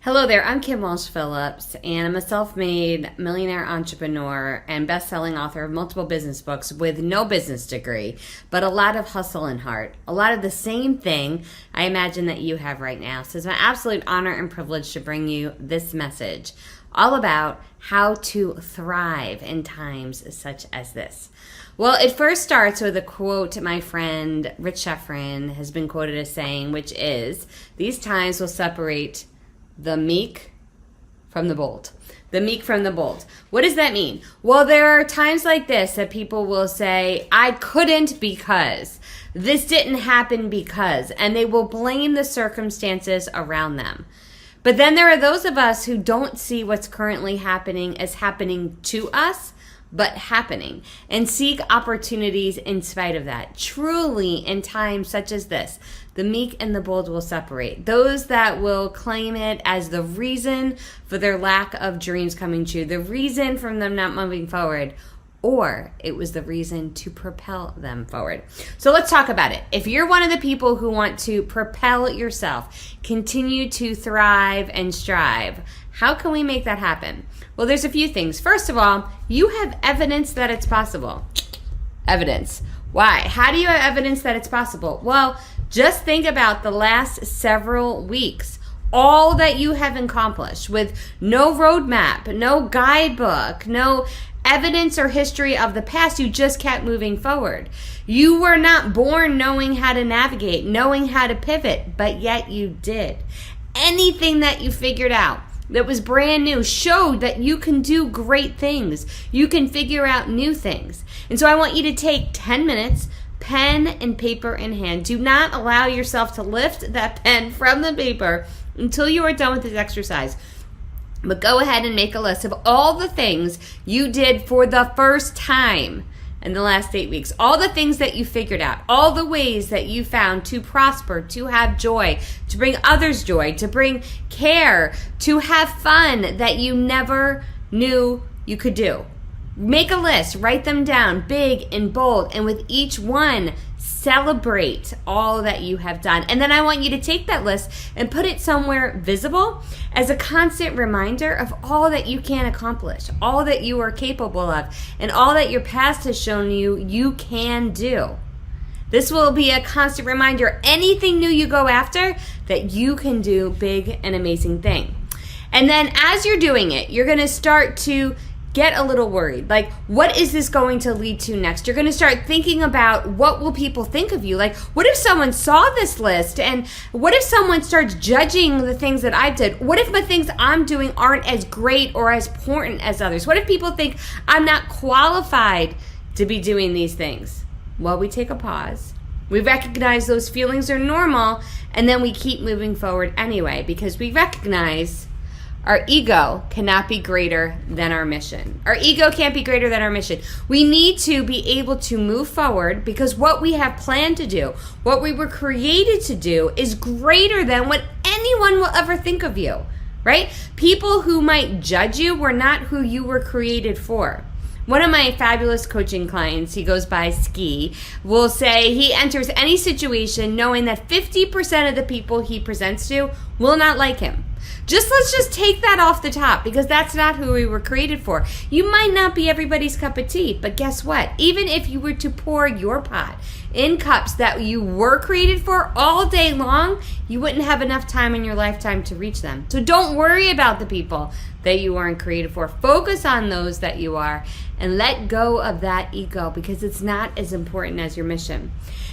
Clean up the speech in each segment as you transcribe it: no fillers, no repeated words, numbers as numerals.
Hello there, I'm Kim Walsh Phillips, and I'm a self-made millionaire entrepreneur and best-selling author of multiple business books with no business degree, but a lot of hustle and heart. A lot of the same thing I imagine that you have right now. So it's my absolute honor and privilege to bring you this message, all about how to thrive in times such as this. Well, it first starts with a quote my friend Rich Sheffrin has been quoted as saying, which is, "These times will separate the meek from the bold." The meek from the bold. What does that mean? Well, there are times like this that people will say, I couldn't because, this didn't happen because, and they will blame the circumstances around them. But then there are those of us who don't see what's currently happening as happening to us, but happening, and seek opportunities in spite of that. Truly, in times such as this, the meek and the bold will separate. Those that will claim it as the reason for their lack of dreams coming true, the reason from them not moving forward, or it was the reason to propel them forward. So let's talk about it. If you're one of the people who want to propel yourself, continue to thrive and strive, how can we make that happen? Well, there's a few things. First of all, you have evidence that it's possible. Evidence. Why? How do you have evidence that it's possible? Well, just think about the last several weeks. All that you have accomplished with no roadmap, no guidebook, no evidence or history of the past. You just kept moving forward. You were not born knowing how to navigate, knowing how to pivot, but yet you did. Anything that you figured out that was brand new showed that you can do great things. You can figure out new things. And so I want you to take 10 minutes, pen and paper in hand. Do not allow yourself to lift that pen from the paper until you are done with this exercise. But go ahead and make a list of all the things you did for the first time in the last 8 weeks. All the things that you figured out. All the ways that you found to prosper, to have joy, to bring others joy, to bring care, to have fun that you never knew you could do. Make a list, write them down, big and bold, and with each one, celebrate all that you have done. And then I want you to take that list and put it somewhere visible as a constant reminder of all that you can accomplish, all that you are capable of, and all that your past has shown you can do. This will be a constant reminder, anything new you go after, that you can do big and amazing thing. And then as you're doing it, you're going to start to get a little worried. Like, what is this going to lead to next? You're going to start thinking about, what will people think of you? Like, what if someone saw this list? And what if someone starts judging the things that I did? What if the things I'm doing aren't as great or as important as others? What if people think I'm not qualified to be doing these things? Well, we take a pause. We recognize those feelings are normal, and then we keep moving forward anyway, because we recognize our ego cannot be greater than our mission. Our ego can't be greater than our mission. We need to be able to move forward because what we have planned to do, what we were created to do, is greater than what anyone will ever think of you, right? People who might judge you were not who you were created for. One of my fabulous coaching clients, he goes by Ski, will say he enters any situation knowing that 50% of the people he presents to will not like him. Let's just take that off the top, because that's not who we were created for. You might not be everybody's cup of tea, but guess what? Even if you were to pour your pot in cups that you were created for all day long, you wouldn't have enough time in your lifetime to reach them. So don't worry about the people that you weren't created for. Focus on those that you are and let go of that ego, because it's not as important as your mission.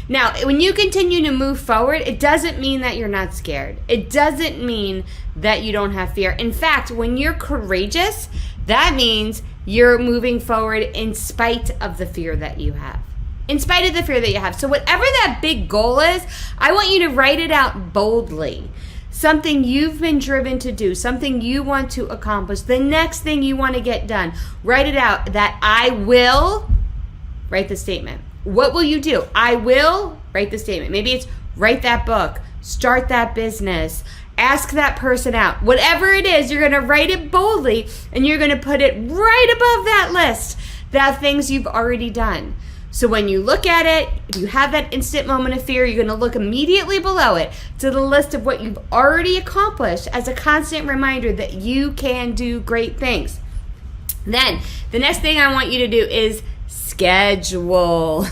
Now, when you continue to move forward, it doesn't mean that you're not scared. It doesn't mean that you don't have fear. In fact, when you're courageous, that means you're moving forward in spite of the fear that you have. In spite of the fear that you have. So whatever that big goal is, I want you to write it out boldly. Something you've been driven to do, something you want to accomplish, the next thing you want to get done. Write it out, that I will, write the statement. What will you do? I will, write the statement. Maybe it's write that book, start that business, ask that person out. Whatever it is, you're going to write it boldly, and you're going to put it right above that list, the things you've already done. So when you look at it, if you have that instant moment of fear, you're going to look immediately below it to the list of what you've already accomplished as a constant reminder that you can do great things. Then the next thing I want you to do is schedule.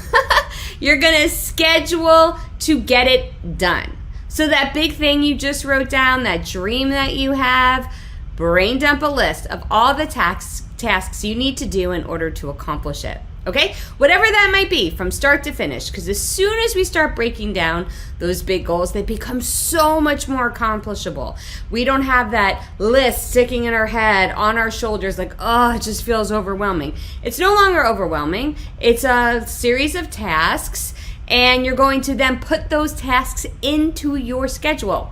You're going to schedule to get it done. So that big thing you just wrote down, that dream that you have, brain dump a list of all the tasks you need to do in order to accomplish it. Okay? Whatever that might be from start to finish, because as soon as we start breaking down those big goals, they become so much more accomplishable. We don't have that list sticking in our head, on our shoulders, like, oh, it just feels overwhelming. It's no longer overwhelming. It's a series of tasks, and you're going to then put those tasks into your schedule.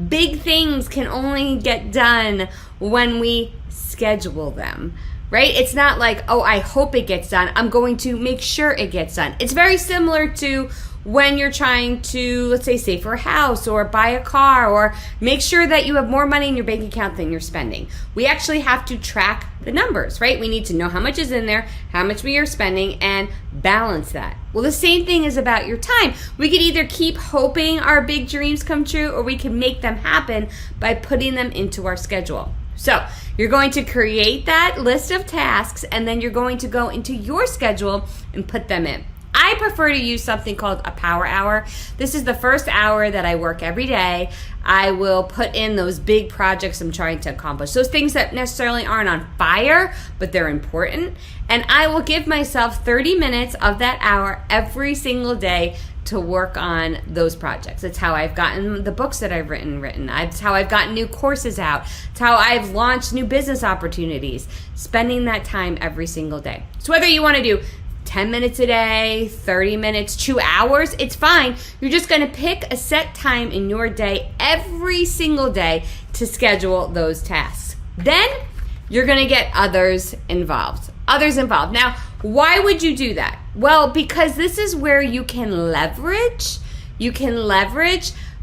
Big things can only get done when we schedule them. Right? It's not like, oh, I hope it gets done. I'm going to make sure it gets done. It's very similar to when you're trying to, let's say, save for a house or buy a car or make sure that you have more money in your bank account than you're spending. We actually have to track the numbers, right? We need to know how much is in there, how much we are spending, and balance that. Well, the same thing is about your time. We could either keep hoping our big dreams come true, or we can make them happen by putting them into our schedule. So you're going to create that list of tasks, and then you're going to go into your schedule and put them in. I prefer to use something called a power hour. This is the first hour that I work every day. I will put in those big projects I'm trying to accomplish, those things that necessarily aren't on fire, but they're important. And I will give myself 30 minutes of that hour every single day to work on those projects. It's how I've gotten the books that I've written. It's how I've gotten new courses out. It's how I've launched new business opportunities, spending that time every single day. So whether you want to do 10 minutes a day, 30 minutes, 2 hours, it's fine. You're just going to pick a set time in your day every single day to schedule those tasks. Then you're going to get others involved. Now, why would you do that? Well, because this is where you can leverage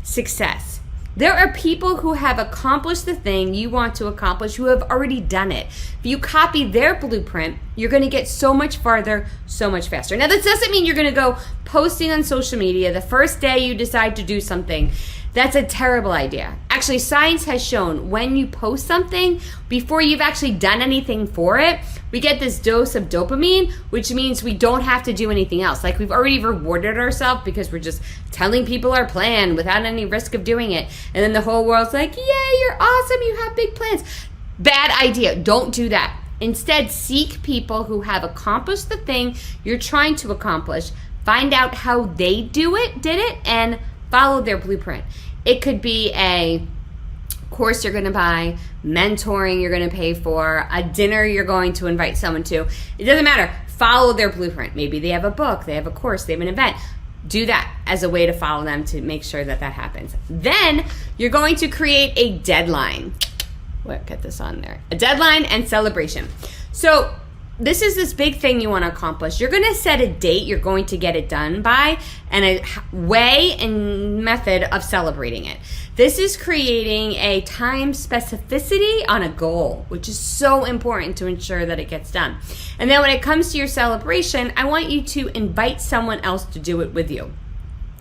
success. There are people who have accomplished the thing you want to accomplish, who have already done it. If you copy their blueprint, you're going to get so much farther, so much faster. Now, this doesn't mean you're going to go posting on social media the first day you decide to do something. That's a terrible idea. Actually, science has shown when you post something, before you've actually done anything for it, we get this dose of dopamine, which means we don't have to do anything else. Like, we've already rewarded ourselves because we're just telling people our plan without any risk of doing it. And then the whole world's like, yay, you're awesome, you have big plans. Bad idea. Don't do that. Instead, seek people who have accomplished the thing you're trying to accomplish. Find out how they did it, and follow their blueprint. It could be a course you're going to buy, mentoring you're going to pay for, a dinner you're going to invite someone to. It doesn't matter. Follow their blueprint. Maybe they have a book, they have a course, they have an event. Do that as a way to follow them to make sure that happens. Then you're going to create a deadline. Get this on there. A deadline and celebration. So this is this big thing you want to accomplish. You're going to set a date you're going to get it done by and a way and method of celebrating it. This is creating a time specificity on a goal, which is so important to ensure that it gets done. And then when it comes to your celebration, I want you to invite someone else to do it with you.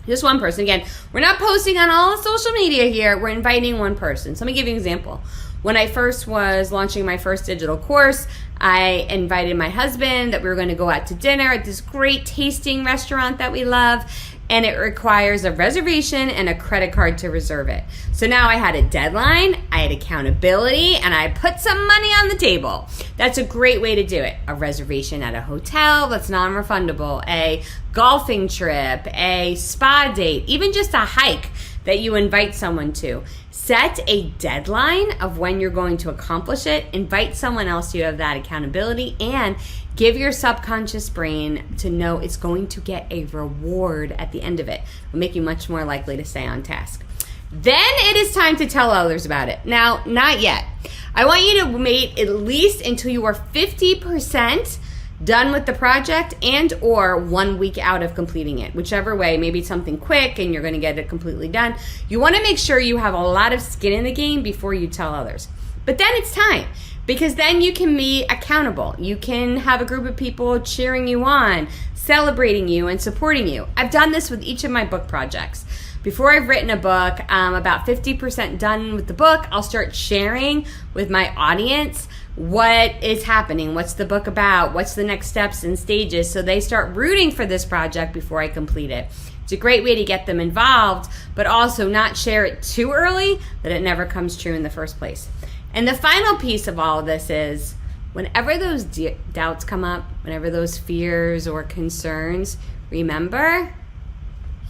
Just one person. Again, we're not posting on all of social media here. We're inviting one person. So let me give you an example. When I first was launching my first digital course, I invited my husband that we were going to go out to dinner at this great tasting restaurant that we love, and it requires a reservation and a credit card to reserve it. So now I had a deadline, I had accountability, and I put some money on the table. That's a great way to do it. A reservation at a hotel that's non-refundable, a golfing trip, a spa date, even just a hike that you invite someone to. Set a deadline of when you're going to accomplish it. Invite someone else so you have that accountability, and give your subconscious brain to know it's going to get a reward at the end of it. It will make you much more likely to stay on task. Then it is time to tell others about it. Now, not yet. I want you to wait at least until you are 50% done with the project and or 1 week out of completing it. Whichever way, maybe it's something quick and you're going to get it completely done. You want to make sure you have a lot of skin in the game before you tell others. But then it's time, Because then you can be accountable. You can have a group of people cheering you on, celebrating you, and supporting you. I've done this with each of my book projects. Before I've written a book, about 50% done with the book, I'll start sharing with my audience what is happening, what's the book about, what's the next steps and stages, so they start rooting for this project before I complete it. It's a great way to get them involved, but also not share it too early that it never comes true in the first place. And the final piece of all of this is, whenever those doubts come up, whenever those fears or concerns, remember,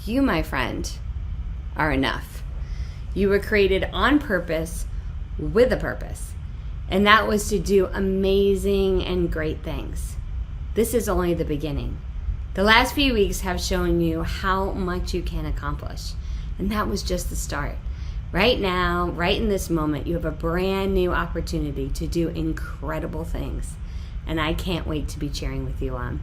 you, my friend, are enough. You were created on purpose with a purpose, and that was to do amazing and great things. This is only the beginning. The last few weeks have shown you how much you can accomplish, and that was just the start. Right now, right in this moment, you have a brand new opportunity to do incredible things, and I can't wait to be cheering with you on.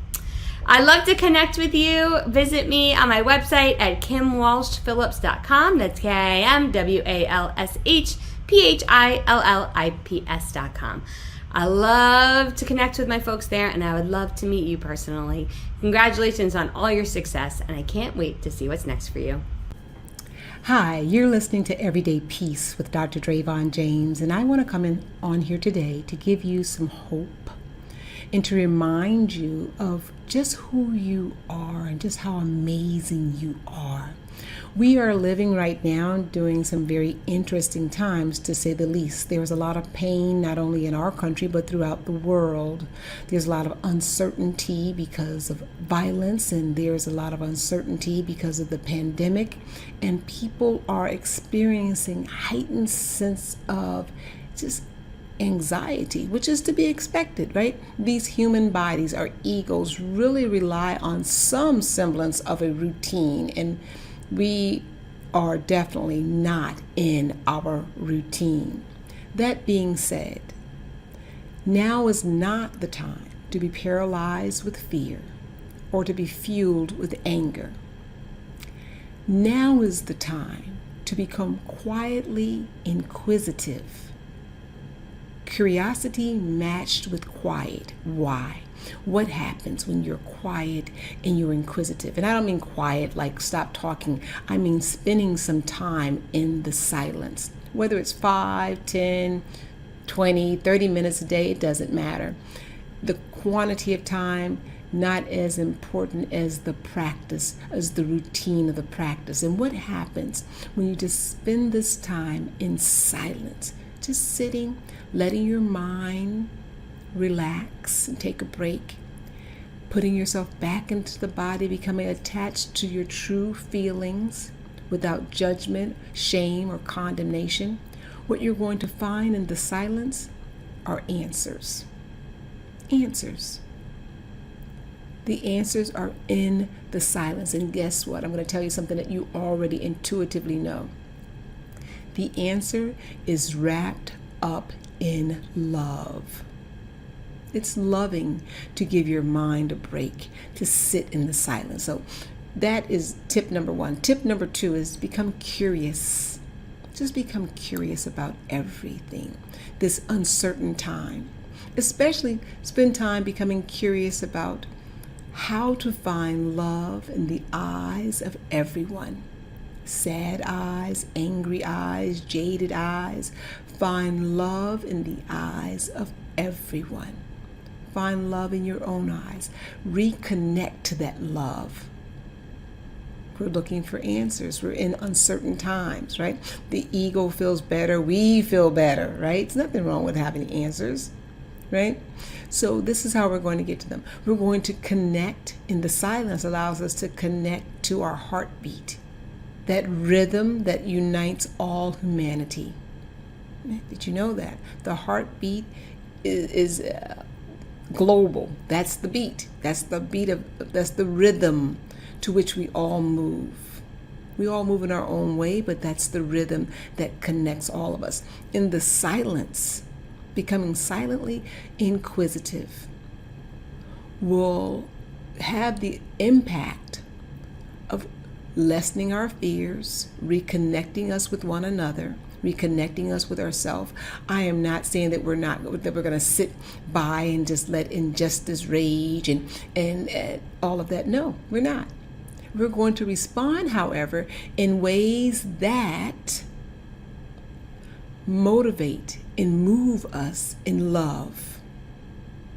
I'd love to connect with you. Visit me on my website at kimwalshphillips.com. That's KIMWALSHPHILLIPS.com. I love to connect with my folks there, and I would love to meet you personally. Congratulations on all your success, and I can't wait to see what's next for you. Hi, you're listening to Everyday Peace with Dr. Drayvon James, and I want to come on here today to give you some hope and to remind you of just who you are and just how amazing you are. We are living right now during some very interesting times, to say the least. There's a lot of pain, not only in our country, but throughout the world. There's a lot of uncertainty because of violence, and there's a lot of uncertainty because of the pandemic. And people are experiencing heightened sense of just anxiety, which is to be expected, right? These human bodies, our egos, really rely on some semblance of a routine, and we are definitely not in our routine. That being said, now is not the time to be paralyzed with fear or to be fueled with anger. Now is the time to become quietly inquisitive. Curiosity matched with quiet. Why? What happens when you're quiet and you're inquisitive? And I don't mean quiet like stop talking. I mean spending some time in the silence. Whether it's 5, 10, 20, 30 minutes a day, it doesn't matter. The quantity of time, not as important as the practice, as the routine of the practice. And what happens when you just spend this time in silence, just sitting, letting your mind relax and take a break, putting yourself back into the body, becoming attached to your true feelings without judgment, shame, or condemnation. What you're going to find in the silence are answers. Answers. The answers are in the silence. And guess what? I'm going to tell you something that you already intuitively know. The answer is wrapped up in love. It's loving to give your mind a break, to sit in the silence. So that is tip number 1. Tip number 2 is become curious. Just become curious about everything. This uncertain time. Especially spend time becoming curious about how to find love in the eyes of everyone. Sad eyes, angry eyes, jaded eyes. Find love in the eyes of everyone. Find love in your own eyes. Reconnect to that love. We're looking for answers. We're in uncertain times, right? The ego feels better. We feel better, right? There's nothing wrong with having answers, right? So this is how we're going to get to them. We're going to connect. In the silence allows us to connect to our heartbeat. That rhythm that unites all humanity. Did you know that? The heartbeat is global. That's the beat. That's the rhythm to which we all move. We all move in our own way, but that's the rhythm that connects all of us. In the silence, becoming silently inquisitive will have the impact of lessening our fears, reconnecting us with one another, reconnecting us with ourselves. I am not saying that we're going to sit by and just let injustice rage and all of that. No, we're not. We're going to respond, however, in ways that motivate and move us in love.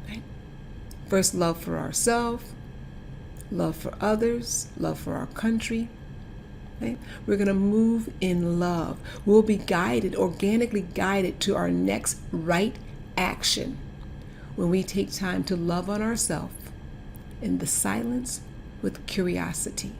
Right? First, love for ourselves, love for others, love for our country. Right? We're going to move in love. We'll be guided, organically guided to our next right action when we take time to love on ourselves in the silence with curiosity.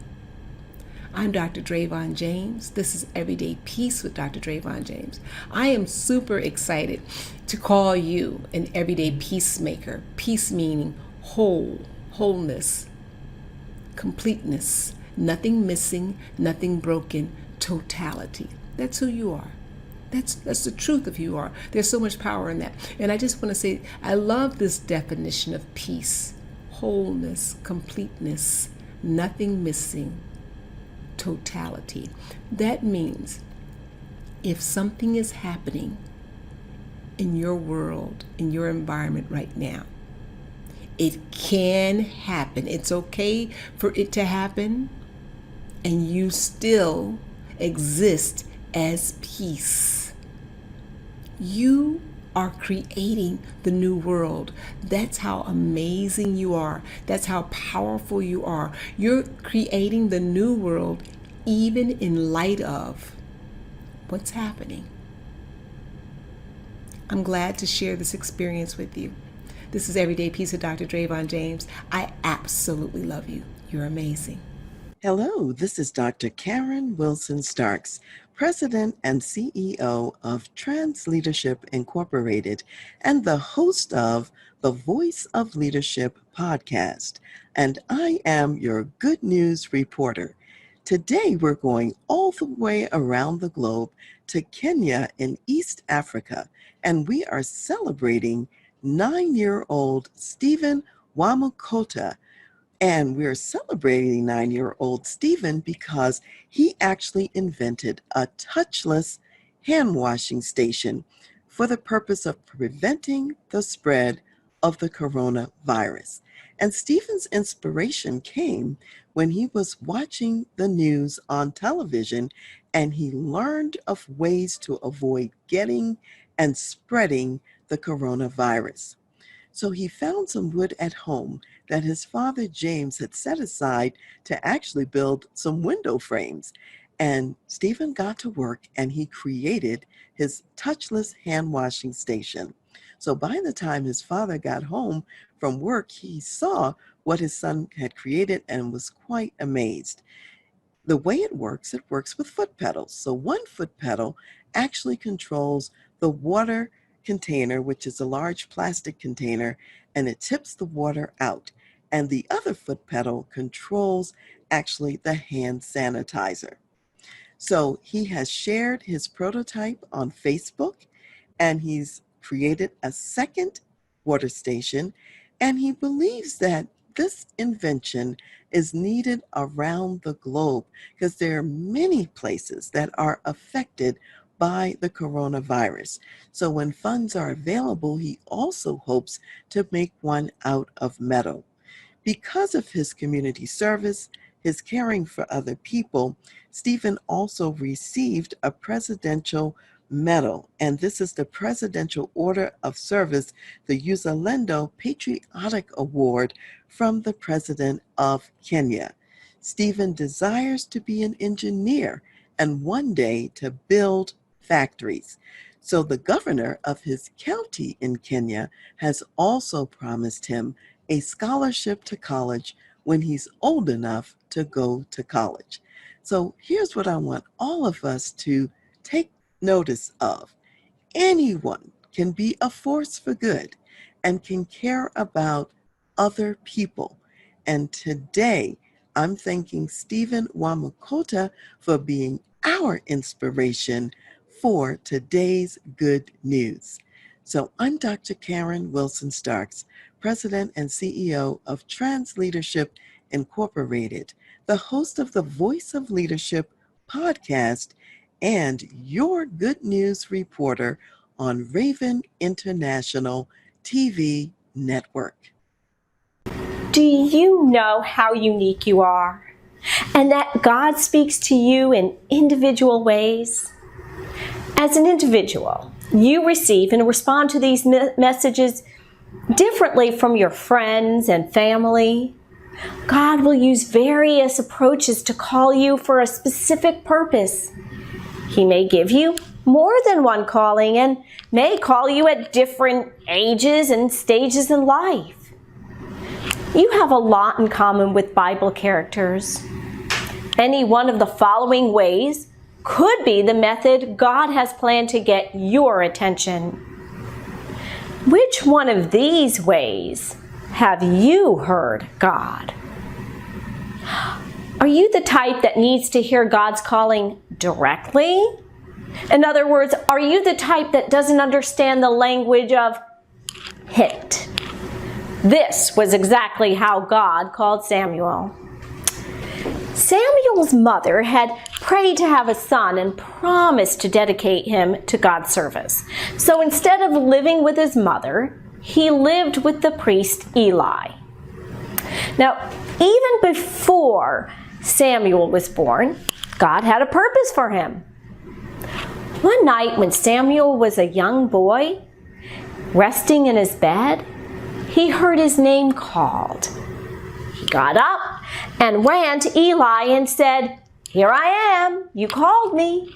I'm Dr. Drayvon James. This is Everyday Peace with Dr. Drayvon James. I am super excited to call you an everyday peacemaker. Peace meaning wholeness, completeness, nothing missing, nothing broken, totality. That's who you are. That's the truth of who you are. There's so much power in that. And I just want to say, I love this definition of peace. Wholeness, completeness, nothing missing, totality. That means if something is happening in your world, in your environment right now, it can happen. It's okay for it to happen, and you still exist as peace. You are creating the new world. That's how amazing you are. That's how powerful you are. You're creating the new world even in light of what's happening. I'm glad to share this experience with you. This is Everyday Peace with Dr. Drayvon James. I absolutely love you. You're amazing. Hello, this is Dr. Karen Wilson Starks, President and CEO of Trans Leadership Incorporated and the host of the Voice of Leadership podcast. And I am your good news reporter. Today, we're going all the way around the globe to Kenya in East Africa, and we are celebrating 9-year-old Stephen Wamukota. And we're celebrating 9-year-old Stephen because he actually invented a touchless hand washing station for the purpose of preventing the spread of the coronavirus. And Stephen's inspiration came when he was watching the news on television and he learned of ways to avoid getting and spreading the coronavirus. So he found some wood at home that his father James had set aside to actually build some window frames. And Stephen got to work and he created his touchless hand washing station. So by the time his father got home from work, he saw what his son had created and was quite amazed. The way it works with foot pedals. So one foot pedal actually controls the water container, which is a large plastic container, and it tips the water out. And the other foot pedal controls actually the hand sanitizer. So he has shared his prototype on Facebook, and he's created a second water station, and he believes that this invention is needed around the globe because there are many places that are affected by the coronavirus. So when funds are available, he also hopes to make one out of metal. Because of his community service, his caring for other people, Stephen also received a presidential medal, and this is the Presidential Order of Service, the Uzalendo Patriotic Award from the President of Kenya. Stephen desires to be an engineer and one day to build factories. So the governor of his county in Kenya has also promised him a scholarship to college when he's old enough to go to college. So here's what I want all of us to take notice of. Anyone can be a force for good and can care about other people. And today, I'm thanking Stephen Wamukota for being our inspiration for today's good news. So I'm Dr. Karen Wilson Starks, President and CEO of Trans Leadership Incorporated, the host of the Voice of Leadership podcast, and your good news reporter on Raven International TV Network. Do you know how unique you are, and that God speaks to you in individual ways? As an individual, you receive and respond to these messages differently from your friends and family. God will use various approaches to call you for a specific purpose. He may give you more than one calling and may call you at different ages and stages in life. You have a lot in common with Bible characters. Any one of the following ways could be the method God has planned to get your attention. Which one of these ways have you heard God? Are you the type that needs to hear God's calling directly? In other words, are you the type that doesn't understand the language of hint? This was exactly how God called Samuel. Samuel's mother had prayed to have a son and promised to dedicate him to God's service. So instead of living with his mother, he lived with the priest Eli. Now, even before Samuel was born, God had a purpose for him. One night when Samuel was a young boy, resting in his bed, he heard his name called. He got up and ran to Eli and said, "Here I am, you called me."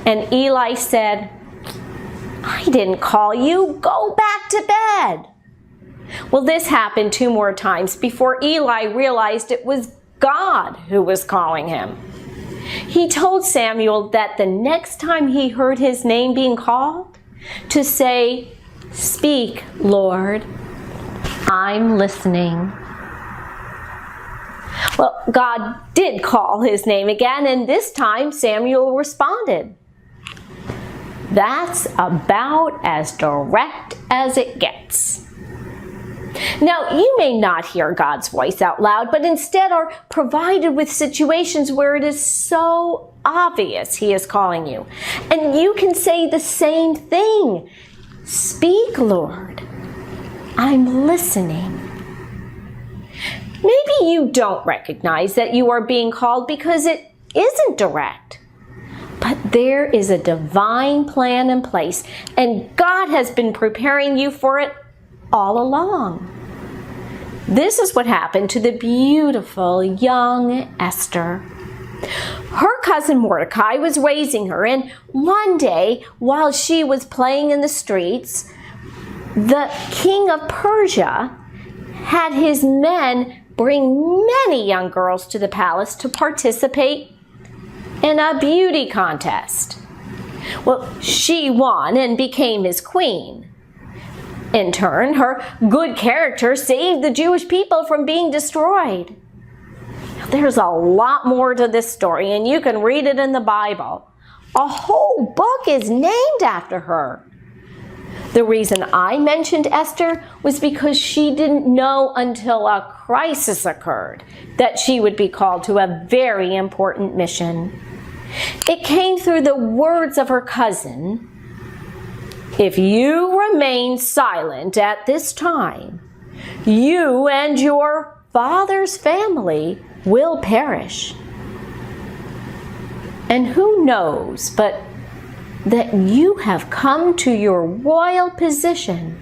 And Eli said, "I didn't call you, go back to bed." Well, this happened 2 more times before Eli realized it was God who was calling him. He told Samuel that the next time he heard his name being called, to say, "Speak, Lord, I'm listening." Well, God did call his name again, and this time Samuel responded. That's about as direct as it gets. Now, you may not hear God's voice out loud, but instead are provided with situations where it is so obvious he is calling you. And you can say the same thing. "Speak, Lord, I'm listening." Maybe you don't recognize that you are being called because it isn't direct. But there is a divine plan in place, and God has been preparing you for it all along. This is what happened to the beautiful young Esther. Her cousin Mordecai was raising her, and one day, while she was playing in the streets, the king of Persia had his men bring many young girls to the palace to participate in a beauty contest. Well, she won and became his queen. In turn, her good character saved the Jewish people from being destroyed. Now, there's a lot more to this story, and you can read it in the Bible. A whole book is named after her. The reason I mentioned Esther was because she didn't know until a crisis occurred that she would be called to a very important mission. It came through the words of her cousin, "If you remain silent at this time, you and your father's family will perish." And who knows but that you have come to your royal position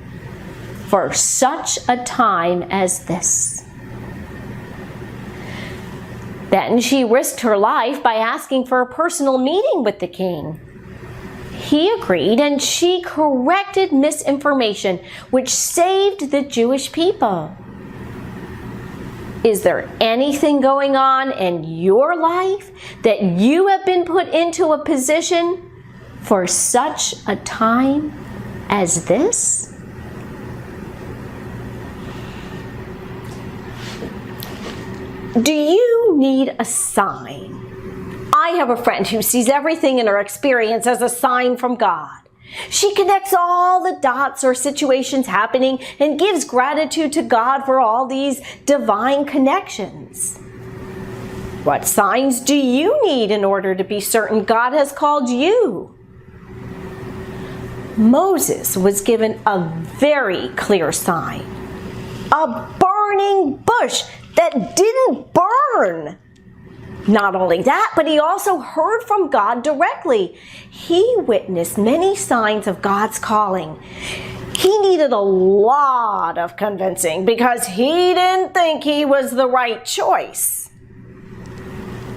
for such a time as this. Then she risked her life by asking for a personal meeting with the king. He agreed, and she corrected misinformation, which saved the Jewish people. Is there anything going on in your life that you have been put into a position for such a time as this? Do you need a sign? I have a friend who sees everything in her experience as a sign from God. She connects all the dots or situations happening and gives gratitude to God for all these divine connections. What signs do you need in order to be certain God has called you? Moses was given a very clear sign. A burning bush that didn't burn. Not only that, but he also heard from God directly. He witnessed many signs of God's calling. He needed a lot of convincing because he didn't think he was the right choice.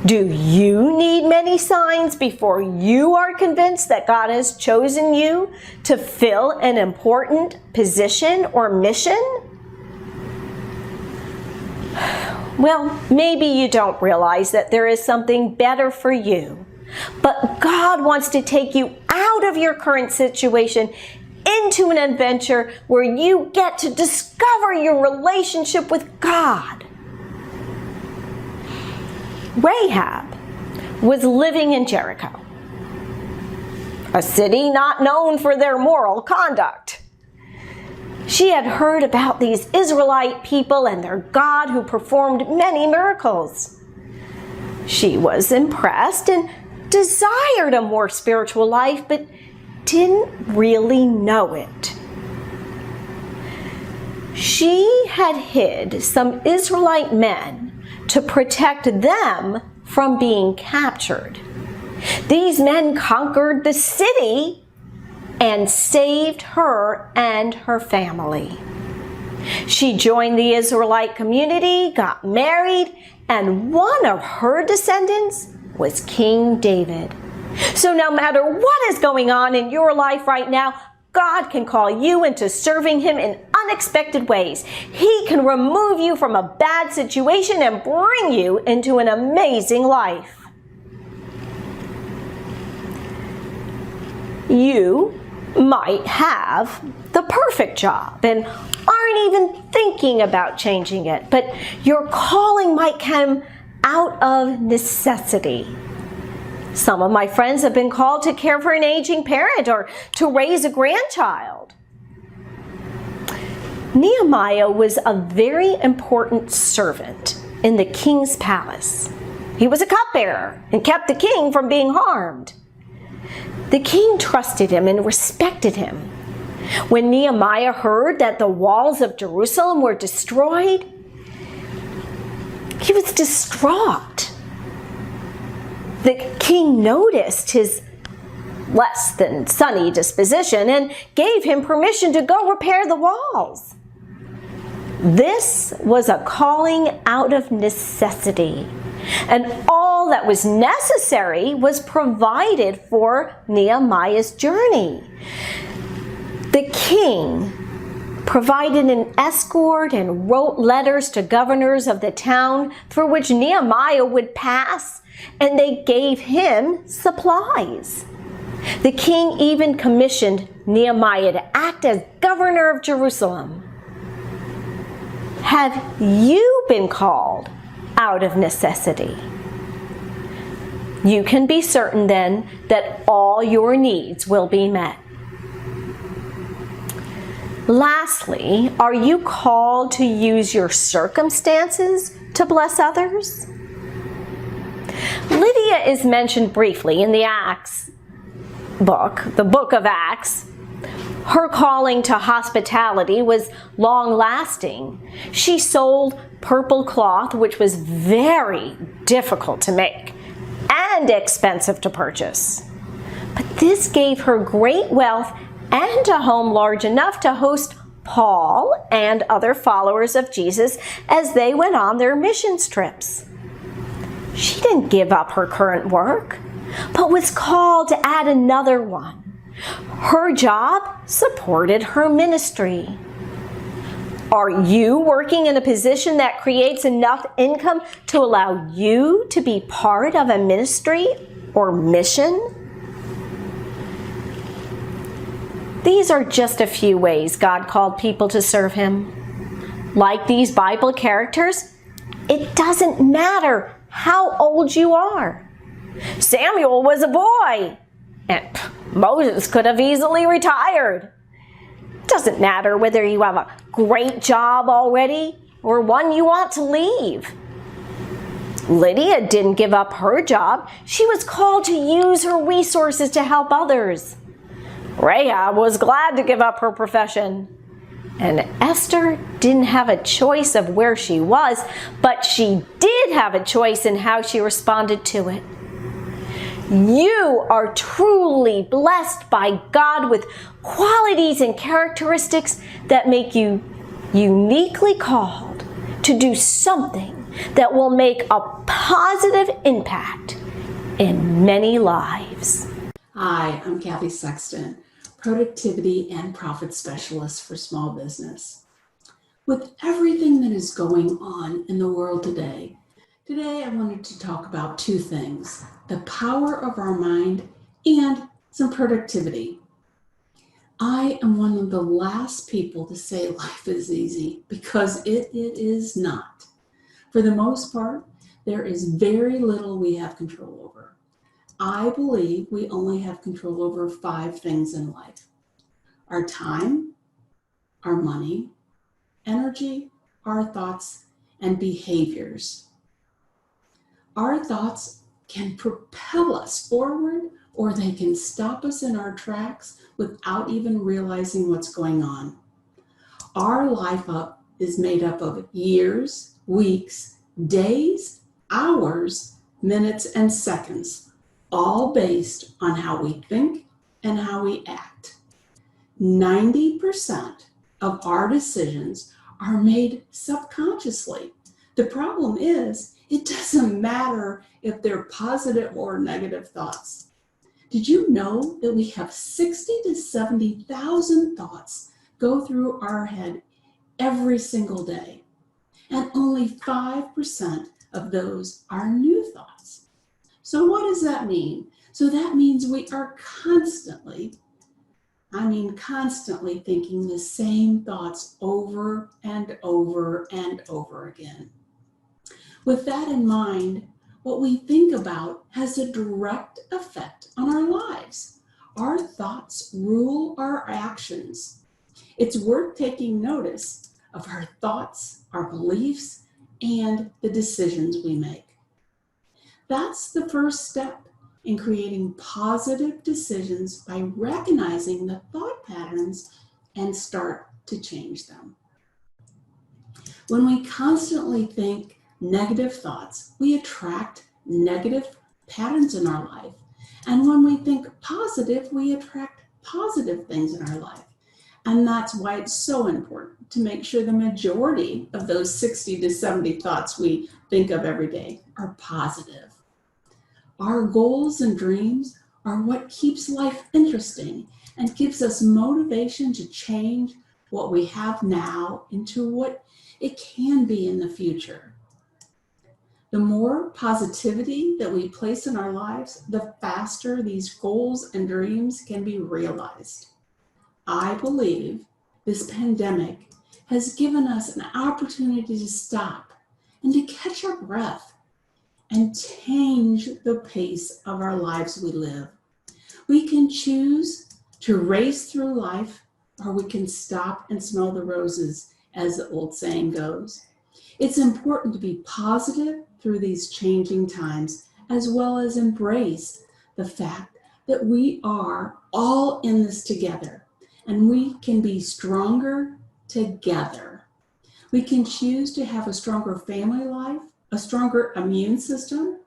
Do you need many signs before you are convinced that God has chosen you to fill an important position or mission? Well, maybe you don't realize that there is something better for you, but God wants to take you out of your current situation into an adventure where you get to discover your relationship with God. Rahab was living in Jericho, a city not known for their moral conduct. She had heard about these Israelite people and their God who performed many miracles. She was impressed and desired a more spiritual life, but didn't really know it. She had hid some Israelite men to protect them from being captured. These men conquered the city and saved her and her family. She joined the Israelite community, got married, and one of her descendants was King David. So no matter what is going on in your life right now, God can call you into serving Him in unexpected ways. He can remove you from a bad situation and bring you into an amazing life. You might have the perfect job and aren't even thinking about changing it, but your calling might come out of necessity. Some of my friends have been called to care for an aging parent or to raise a grandchild. Nehemiah was a very important servant in the king's palace. He was a cupbearer and kept the king from being harmed. The king trusted him and respected him. When Nehemiah heard that the walls of Jerusalem were destroyed, he was distraught. The king noticed his less than sunny disposition and gave him permission to go repair the walls. This was a calling out of necessity, and all that was necessary was provided for Nehemiah's journey. The king provided an escort and wrote letters to governors of the town through which Nehemiah would pass, and they gave him supplies. The king even commissioned Nehemiah to act as governor of Jerusalem. Have you been called out of necessity? You can be certain then that all your needs will be met. Lastly, are you called to use your circumstances to bless others? Lydia is mentioned briefly in the Acts book, the book of Acts. Her calling to hospitality was long-lasting. She sold purple cloth, which was very difficult to make and expensive to purchase. But this gave her great wealth and a home large enough to host Paul and other followers of Jesus as they went on their mission trips. She didn't give up her current work, but was called to add another one. Her job supported her ministry. Are you working in a position that creates enough income to allow you to be part of a ministry or mission? These are just a few ways God called people to serve Him. Like these Bible characters, it doesn't matter how old you are. Samuel was a boy, and Moses could have easily retired. It doesn't matter whether you have a great job already or one you want to leave. Lydia didn't give up her job. She was called to use her resources to help others. Rahab was glad to give up her profession. And Esther didn't have a choice of where she was, but she did have a choice in how she responded to it. You are truly blessed by God with qualities and characteristics that make you uniquely called to do something that will make a positive impact in many lives. Hi, I'm Kathy Sexton, Productivity and Profit Specialist for Small Business. With everything that is going on in the world today I wanted to talk about two things: the power of our mind and some productivity. I am one of the last people to say life is easy, because it is not. For the most part, there is very little we have control over. I believe we only have control over 5 things in life: our time, our money, energy, our thoughts, and behaviors. Our thoughts can propel us forward, or they can stop us in our tracks without even realizing what's going on. Our life is made up of years, weeks, days, hours, minutes, and seconds, all based on how we think and how we act. 90% of our decisions are made subconsciously. The problem is, it doesn't matter if they're positive or negative thoughts. Did you know that we have 60 to 70,000 thoughts go through our head every single day? And only 5% of those are new thoughts. So what does that mean? So that means we are constantly thinking the same thoughts over and over and over again. With that in mind, what we think about has a direct effect on our lives. Our thoughts rule our actions. It's worth taking notice of our thoughts, our beliefs, and the decisions we make. That's the first step in creating positive decisions, by recognizing the thought patterns and start to change them. When we constantly think negative thoughts, we attract negative patterns in our life. And when we think positive, we attract positive things in our life. And that's why it's so important to make sure the majority of those 60 to 70 thoughts we think of every day are positive. Our goals and dreams are what keeps life interesting and gives us motivation to change what we have now into what it can be in the future. The more positivity that we place in our lives, the faster these goals and dreams can be realized. I believe this pandemic has given us an opportunity to stop and to catch our breath and change the pace of our lives we live. We can choose to race through life, or we can stop and smell the roses, as the old saying goes. It's important to be positive through these changing times, as well as embrace the fact that we are all in this together, and we can be stronger together. We can choose to have a stronger family life, a stronger immune system,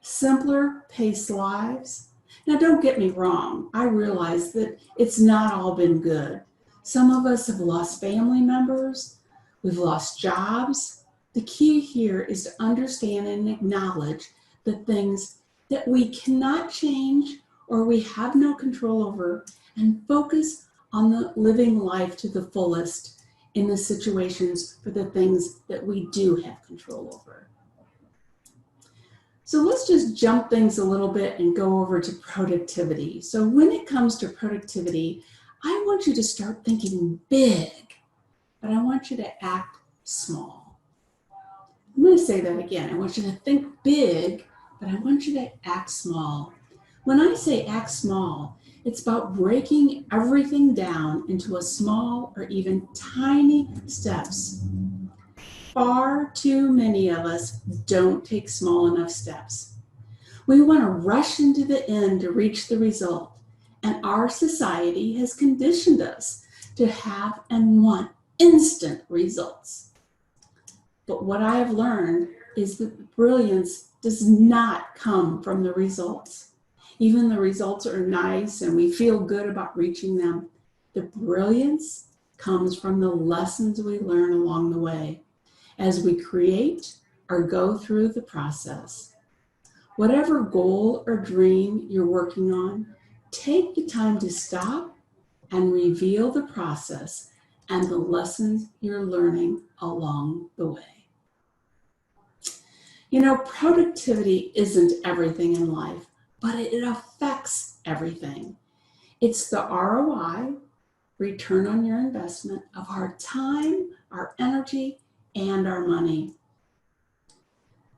simpler paced lives. Now, don't get me wrong. I realize that it's not all been good. Some of us have lost family members. We've lost jobs. The key here is to understand and acknowledge the things that we cannot change or we have no control over, and focus on the living life to the fullest in the situations for the things that we do have control over. So let's just jump things a little bit and go over to productivity. So when it comes to productivity, I want you to start thinking big, but I want you to act small. I'm going to say that again. I want you to think big, but I want you to act small. When I say act small, it's about breaking everything down into a small or even tiny steps. far too many of us don't take small enough steps. We want to rush into the end to reach the result, and our society has conditioned us to have and want instant results. But what I have learned is that brilliance does not come from the results. Even the results are nice and we feel good about reaching them. The brilliance comes from the lessons we learn along the way as we create or go through the process. Whatever goal or dream you're working on, take the time to stop and reveal the process and the lessons you're learning along the way. You know, productivity isn't everything in life, but it affects everything. It's the ROI, return on your investment, of our time, our energy, and our money.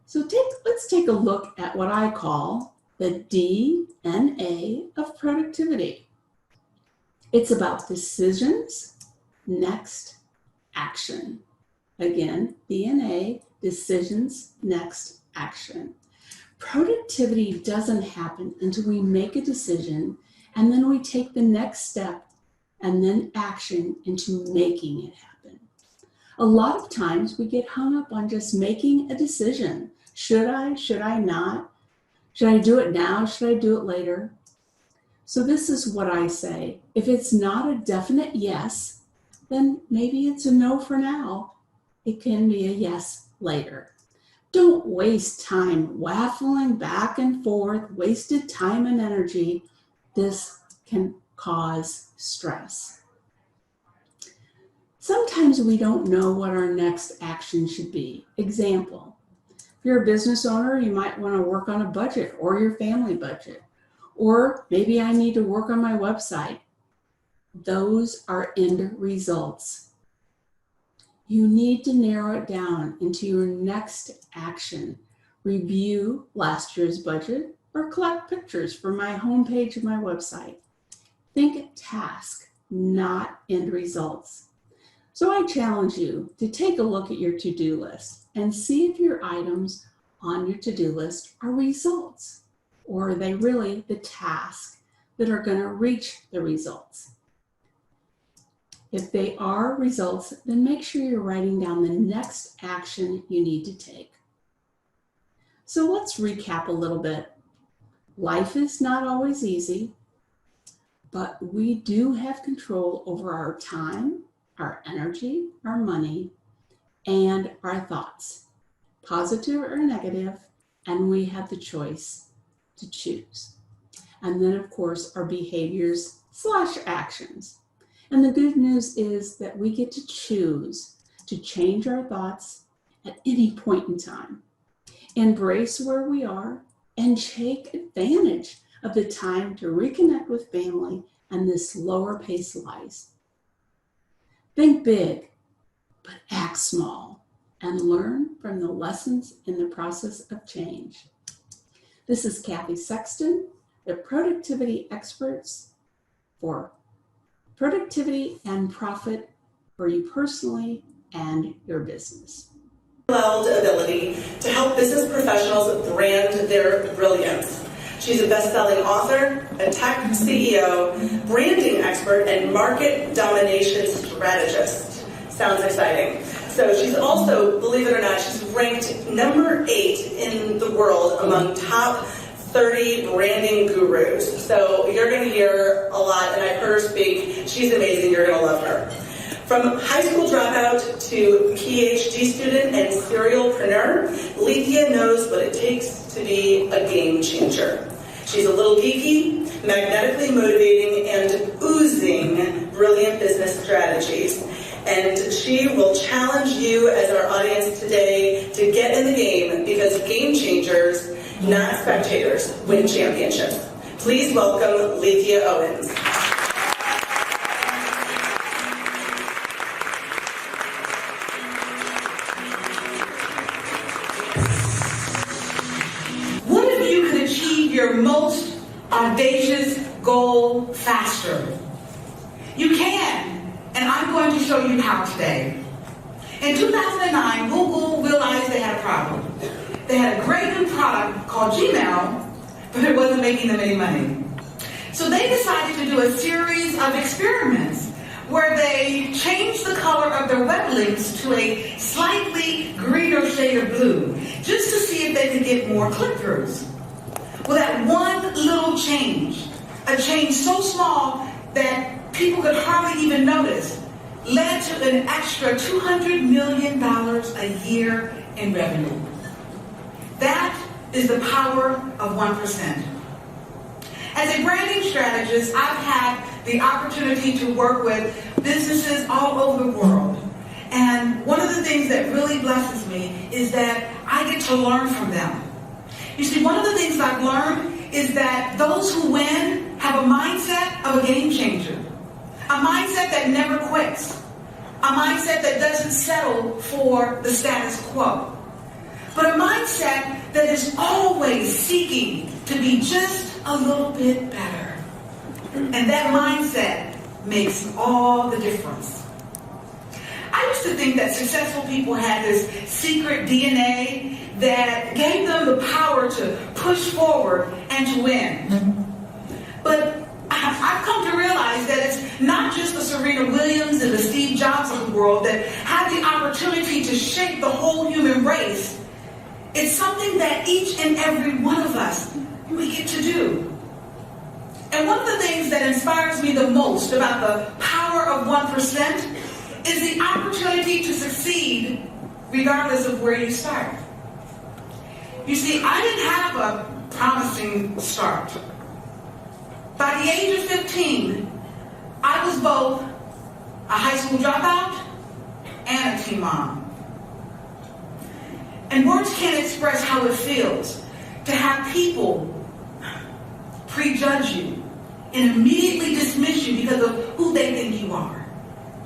So let's take a look at what I call the DNA of productivity. It's about decisions, next, action. Again, DNA, decisions, next, action. Productivity doesn't happen until we make a decision and then we take the next step and then action into making it happen. A lot of times we get hung up on just making a decision. Should I not? Should I do it now? Should I do it later? So this is what I say. If it's not a definite yes, then maybe it's a no for now. It can be a yes later. Don't waste time waffling back and forth, wasted time and energy. This can cause stress. Sometimes we don't know what our next action should be. Example, if you're a business owner, you might want to work on a budget or your family budget. Or maybe I need to work on my website. Those are end results. You need to narrow it down into your next action. Review last year's budget or collect pictures for my homepage of my website. Think task, not end results. So I challenge you to take a look at your to-do list and see if your items on your to-do list are results, or are they really the tasks that are going to reach the results? If they are results, then make sure you're writing down the next action you need to take. So let's recap a little bit. Life is not always easy, but we do have control over our time, our energy, our money, and our thoughts, positive or negative, and we have the choice to choose. And then, of course, our behaviors/actions. And the good news is that we get to choose to change our thoughts at any point in time. Embrace where we are and take advantage of the time to reconnect with family and this slower pace life. Think big, but act small and learn from the lessons in the process of change. This is Kathy Sexton, the productivity experts for productivity and profit for you personally and your business. Ability to help business professionals brand their brilliance. She's a best-selling author, a tech CEO, branding expert, and market domination strategist. Sounds exciting. So she's also, believe it or not, she's ranked number 8 in the world among top 30 branding gurus. So you're going to hear a lot, and I've heard her speak. She's amazing. You're going to love her. From high school dropout to PhD student and serialpreneur, Lethia knows what it takes to be a game changer. She's a little geeky, magnetically motivating, and oozing brilliant business strategies. And she will challenge you as our audience today to get in the game, because game changers, not spectators, win championships. Please welcome Lethia Owens. What if you could achieve your most audacious goal faster? You can, and I'm going to show you how today. In 2009, Google realized they had a problem. They had a great new product called Gmail, but it wasn't making them any money. So they decided to do a series of experiments where they changed the color of their web links to a slightly greener shade of blue, just to see if they could get more click-throughs. Well, that one little change, a change so small that people could hardly even notice, led to an extra $200 million a year in revenue. That is the power of 1%. As a branding strategist, I've had the opportunity to work with businesses all over the world. And one of the things that really blesses me is that I get to learn from them. You see, one of the things I've learned is that those who win have a mindset of a game changer. A mindset that never quits. A mindset that doesn't settle for the status quo. But a mindset that is always seeking to be just a little bit better. And that mindset makes all the difference. I used to think that successful people had this secret DNA that gave them the power to push forward and to win. But I've come to realize that it's not just the Serena Williams and the Steve Jobs of the world that have the opportunity to shape the whole human race. It's something that each and every one of us, we get to do. And one of the things that inspires me the most about the power of 1% is the opportunity to succeed regardless of where you start. You see, I didn't have a promising start. By the age of 15, I was both a high school dropout and a teen mom. And words can't express how it feels to have people prejudge you and immediately dismiss you because of who they think you are.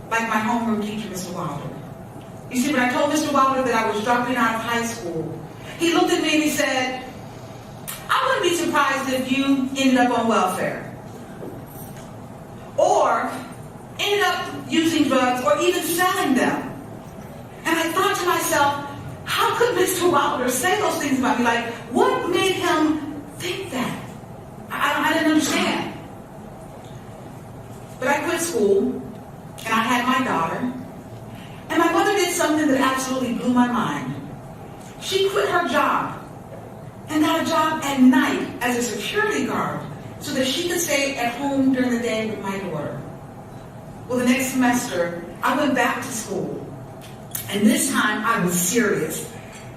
Like my homeroom teacher, Mr. Wilder. You see, when I told Mr. Wilder that I was dropping out of high school, he looked at me and he said, I wouldn't be surprised if you ended up on welfare. Or ended up using drugs or even selling them. And I thought to myself, how could Mr. Wilder say those things about me? Like, what made him think that? I didn't understand. But I quit school, and I had my daughter, and my mother did something that absolutely blew my mind. She quit her job and got a job at night as a security guard so that she could stay at home during the day with my daughter. Well, the next semester, I went back to school. And this time I was serious,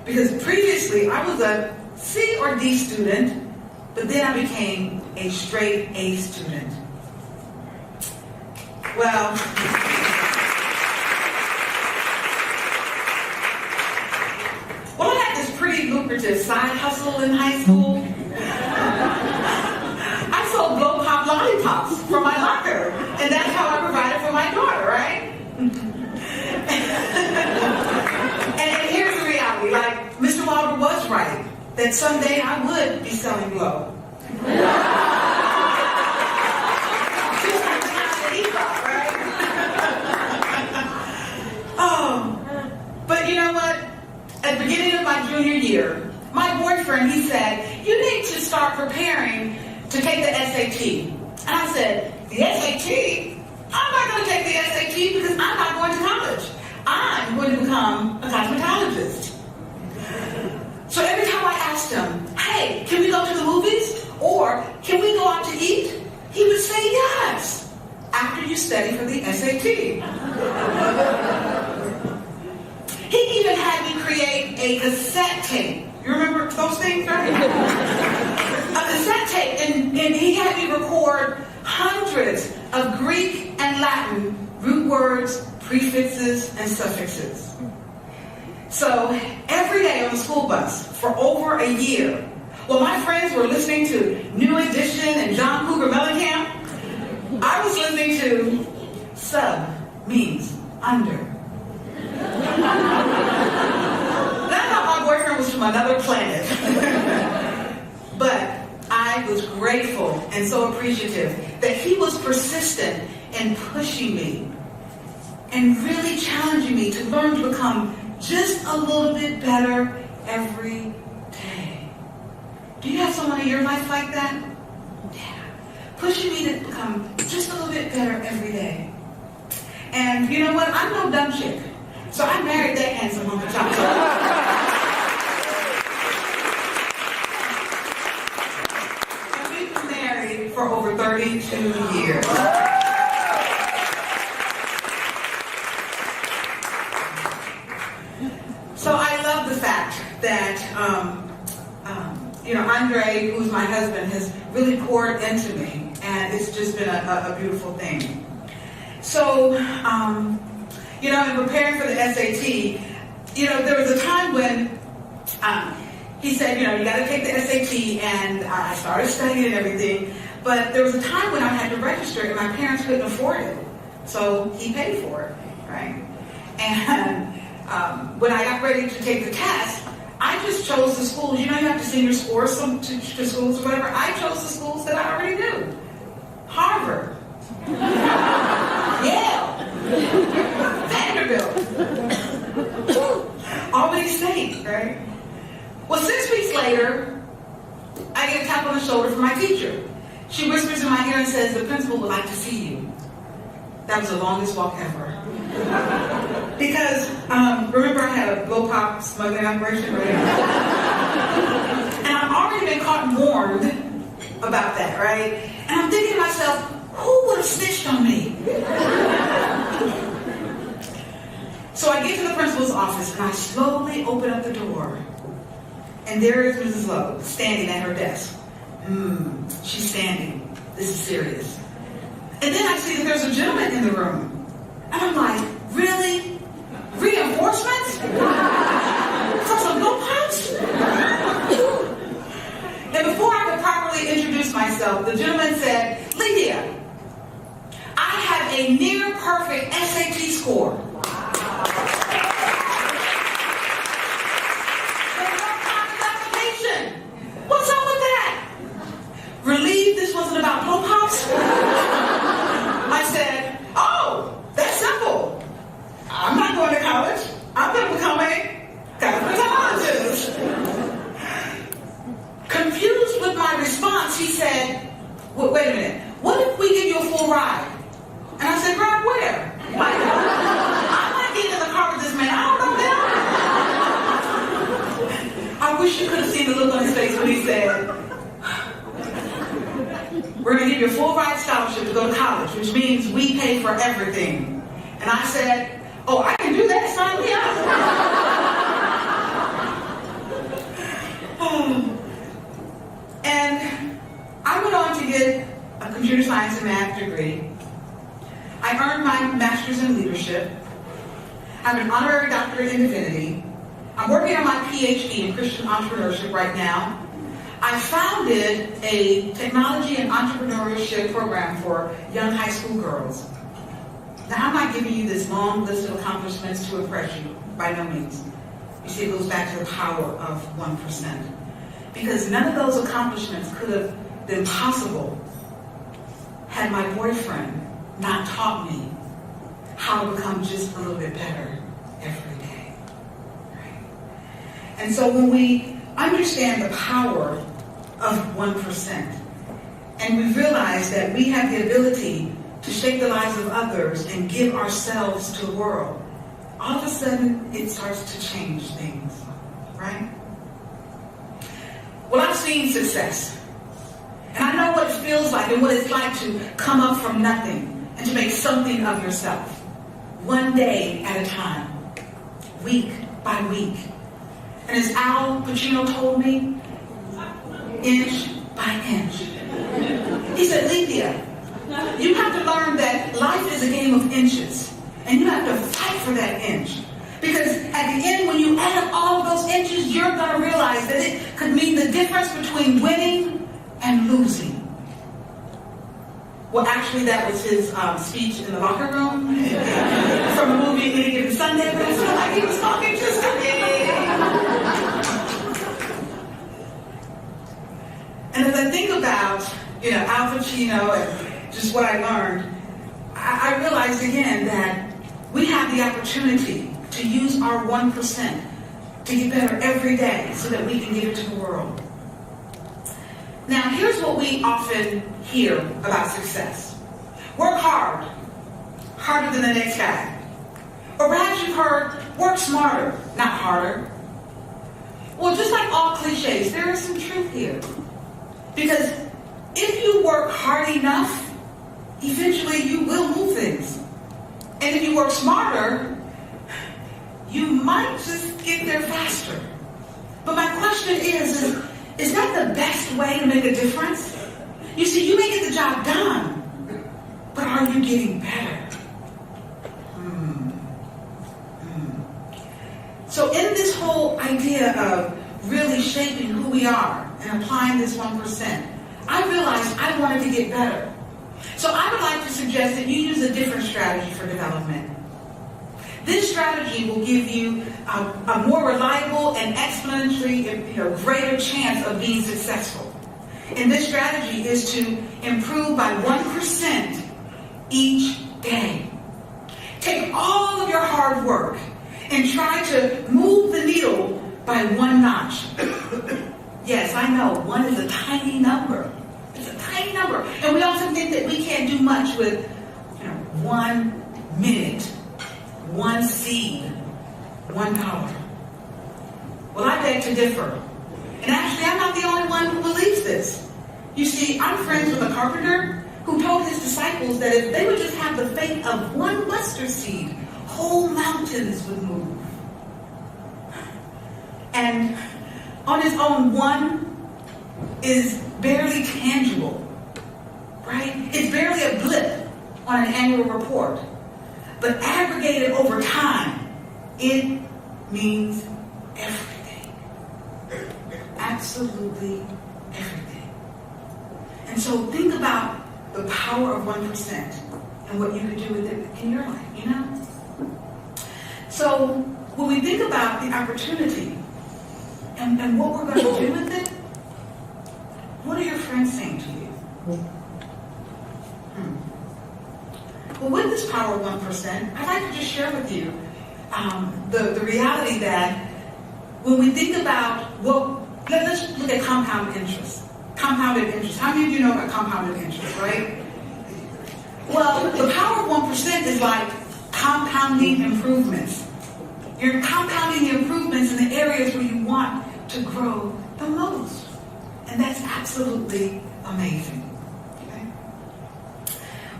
because previously I was a C or D student, but then I became a straight A student. Well, I had this pretty lucrative side hustle in high school. I sold blow pop lollipops from my locker, and that's how I provided for my daughter, right? And here's the reality, like Mr. Wilder was right, that someday I would be selling blow. But you know what? At the beginning of my junior year, my boyfriend, he said, you need to start preparing to take the SAT. And I said, the SAT? I'm not going to take the SAT because I'm not going to college. I'm going to become a cosmetologist. So every time I asked him, hey, can we go to the movies? Or can we go out to eat? He would say yes, after you study for the SAT. He even had me create a cassette tape. You remember those things, right? A cassette tape, and he had me record hundreds of Greek and Latin root words, prefixes, and suffixes. So every day on the school bus for over a year, while my friends were listening to New Edition and John Cougar Mellencamp, I was listening to sub means under. And I thought my boyfriend was from another planet. But I was grateful and so appreciative that he was persistent in pushing me. and really challenging me to learn to become just a little bit better every day. Do you have someone in your life like that? Yeah. Pushing me to become just a little bit better every day. And you know what? I'm no dumb chick. So I married that handsome hunk of chocolate. For over 32 years. So I love the fact that, Andre, who's my husband, has really poured into me, and it's just been a beautiful thing. So, in preparing for the SAT, there was a time when he said, you got to take the SAT, and I started studying and everything. But there was a time when I had to register and my parents couldn't afford it. So he paid for it, right? And when I got ready to take the test, I just chose the schools. You have to send your scores to schools or whatever. I chose the schools that I already knew. Harvard. Yale. Vanderbilt. Albany State, right? Well, 6 weeks later, I get a tap on the shoulder from my teacher. She whispers in my ear and says, "The principal would like to see you." That was the longest walk ever. Because, remember I had a blow pop smuggling operation, right? And I've already been caught and warned about that, right? And I'm thinking to myself, who would have snitched on me? So I get to the principal's office and I slowly open up the door. And there is Mrs. Lowe, standing at her desk. She's standing. This is serious. And then I see that there's a gentleman in the room. And I'm like, really? Reinforcements? For some blow pops? And before I could properly introduce myself, the gentleman said, "Lydia, I have a near perfect SAT score." What's up with that? Relieved this wasn't about blow pops? I said, "Oh, that's simple. I'm not going to college. I'm going to become a cosmetologist." Confused with my response, he said, "Wait a minute. What if we give you a full ride?" And I said, "Ride where?" I'm not getting in the car with this man. I don't know him. I wish you could have seen the look on his face when he said, "We're going to give you a full ride scholarship to go to college, which means we pay for everything." And I said, "Oh, I can do that. Sign me up." And I went on to get a computer science and math degree. I earned my master's in leadership. I have an honorary doctorate in divinity. I'm working on my PhD in Christian entrepreneurship right now. I founded a technology and entrepreneurship program for young high school girls. Now, I'm not giving you this long list of accomplishments to impress you, by no means. You see, it goes back to the power of 1%. Because none of those accomplishments could have been possible had my boyfriend not taught me how to become just a little bit better every day. Right? And so when we understand the power of 1%, and we realize that we have the ability to shape the lives of others and give ourselves to the world, all of a sudden it starts to change things, right? Well, I've seen success, and I know what it feels like and what it's like to come up from nothing and to make something of yourself, one day at a time, week by week. And as Al Pacino told me, inch by inch. He said, "Lydia, you have to learn that life is a game of inches, and you have to fight for that inch. Because at the end, when you add up all of those inches, you're going to realize that it could mean the difference between winning and losing." Well, actually, that was his speech in the locker room from the movie Any Given Sunday, but I feel like he was talking just to me. And as I think about, Al Pacino and just what I learned, I realized again that we have the opportunity to use our 1% to get better every day so that we can give it to the world. Now, here's what we often hear about success. Work hard, harder than the next guy. Or perhaps you've heard, work smarter, not harder. Well, just like all cliches, there is some truth here. Because if you work hard enough, eventually you will move things. And if you work smarter, you might just get there faster. But my question is that the best way to make a difference? You see, you may get the job done, but are you getting better? So in this whole idea of really shaping who we are and applying this 1%, I realized I wanted to get better. So I would like to suggest that you use a different strategy for development. This strategy will give you a more reliable and exponentially greater chance of being successful. And this strategy is to improve by 1% each day. Take all of your hard work and try to move the needle by 1 notch. Yes, I know, 1 is a tiny number. It's a tiny number. And we often think that we can't do much with 1 minute, 1 seed, $1. Well, I beg to differ. And actually, I'm not the only one who believes this. You see, I'm friends with a carpenter who told his disciples that if they would just have the faith of 1 mustard seed, whole mountains would move. And on its own, 1 is barely tangible, right? It's barely a blip on an annual report. But aggregated over time, it means everything. Absolutely everything. And so think about the power of 1% and what you could do with it in your life, So when we think about the opportunity and what we're going to do with it, what are your friends saying to you? Well, with this power of 1%, I'd like to just share with you the reality that when we think about let's look at compound interest. Compounded interest. How many of you know about compounded interest, right? Well, the power of 1% is like compounding improvements. You're compounding the improvements in the areas where you want to grow the most. And that's absolutely amazing. Okay?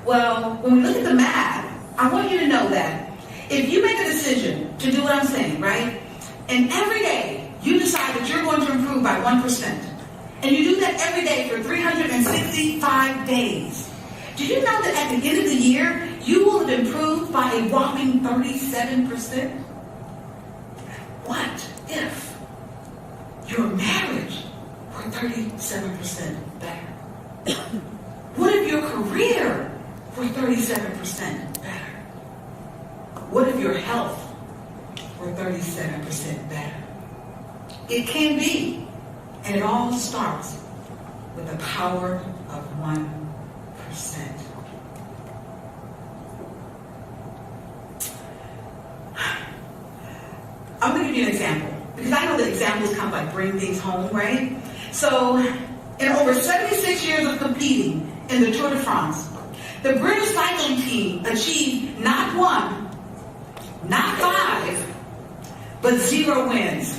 Well, when we look at the math, I want you to know that if you make a decision to do what I'm saying, right? And every day you decide that you're going to improve by 1%, and you do that every day for 365 days, do you know that at the end of the year, you will have improved by a whopping 37%? What if your marriage were 37% better? What if your career were 37% better? What if your health were 37% better? It can be, and it all starts with the power of 1%. I'm going to give you an example, because I know that examples kind of like bring things home, right? So, in over 76 years of competing in the Tour de France, the British cycling team achieved not 1, not 5, but 0 wins.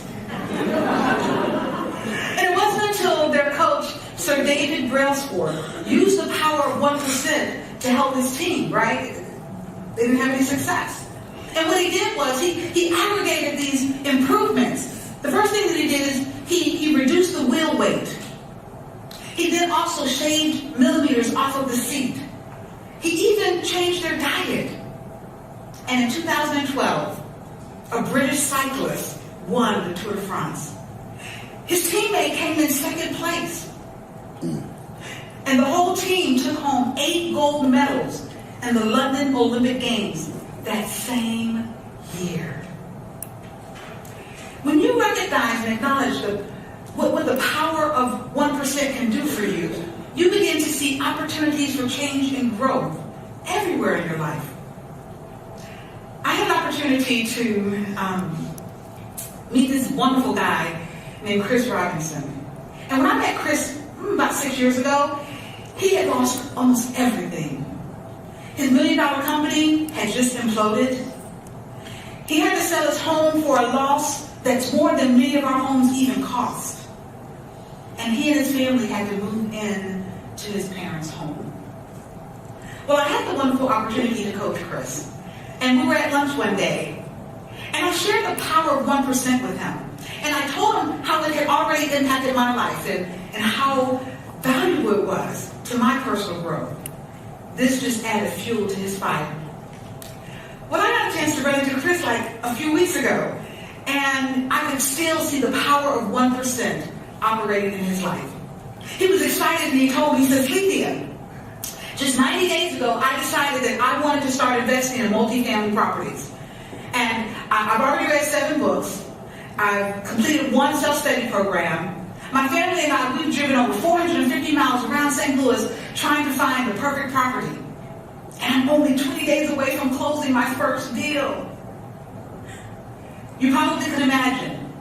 And it wasn't until their coach, Sir David Brailsford, used the power of 1% to help his team, right? They didn't have any success. And what he did was he aggregated these improvements. The first thing that he did is he reduced the wheel weight. He then also shaved millimeters off of the seat. He even changed their diet. And in 2012, a British cyclist won the Tour de France. His teammate came in second place. And the whole team took home 8 gold medals in the London Olympic Games that same year. When you recognize and acknowledge what the power of 1% can do for you, you begin to see opportunities for change and growth everywhere in your life. I opportunity to meet this wonderful guy named Chris Robinson. And when I met Chris about 6 years ago, he had lost almost everything. His $1 million company had just imploded. He had to sell his home for a loss that's more than many of our homes even cost. And he and his family had to move in to his parents' home. Well, I had the wonderful opportunity to coach Chris. And we were at lunch one day. And I shared the power of 1% with him. And I told him how it had already impacted my life and how valuable it was to my personal growth. This just added fuel to his fire. Well, I got a chance to run into Chris like a few weeks ago. And I could still see the power of 1% operating in his life. He was excited and he told me, he says, Cynthia, just 90 days ago, I decided that I wanted to start investing in multifamily properties. And I've already read 7 books. I've completed 1 self-study program. My family and I, we've driven over 450 miles around St. Louis trying to find the perfect property. And I'm only 20 days away from closing my first deal. You probably can imagine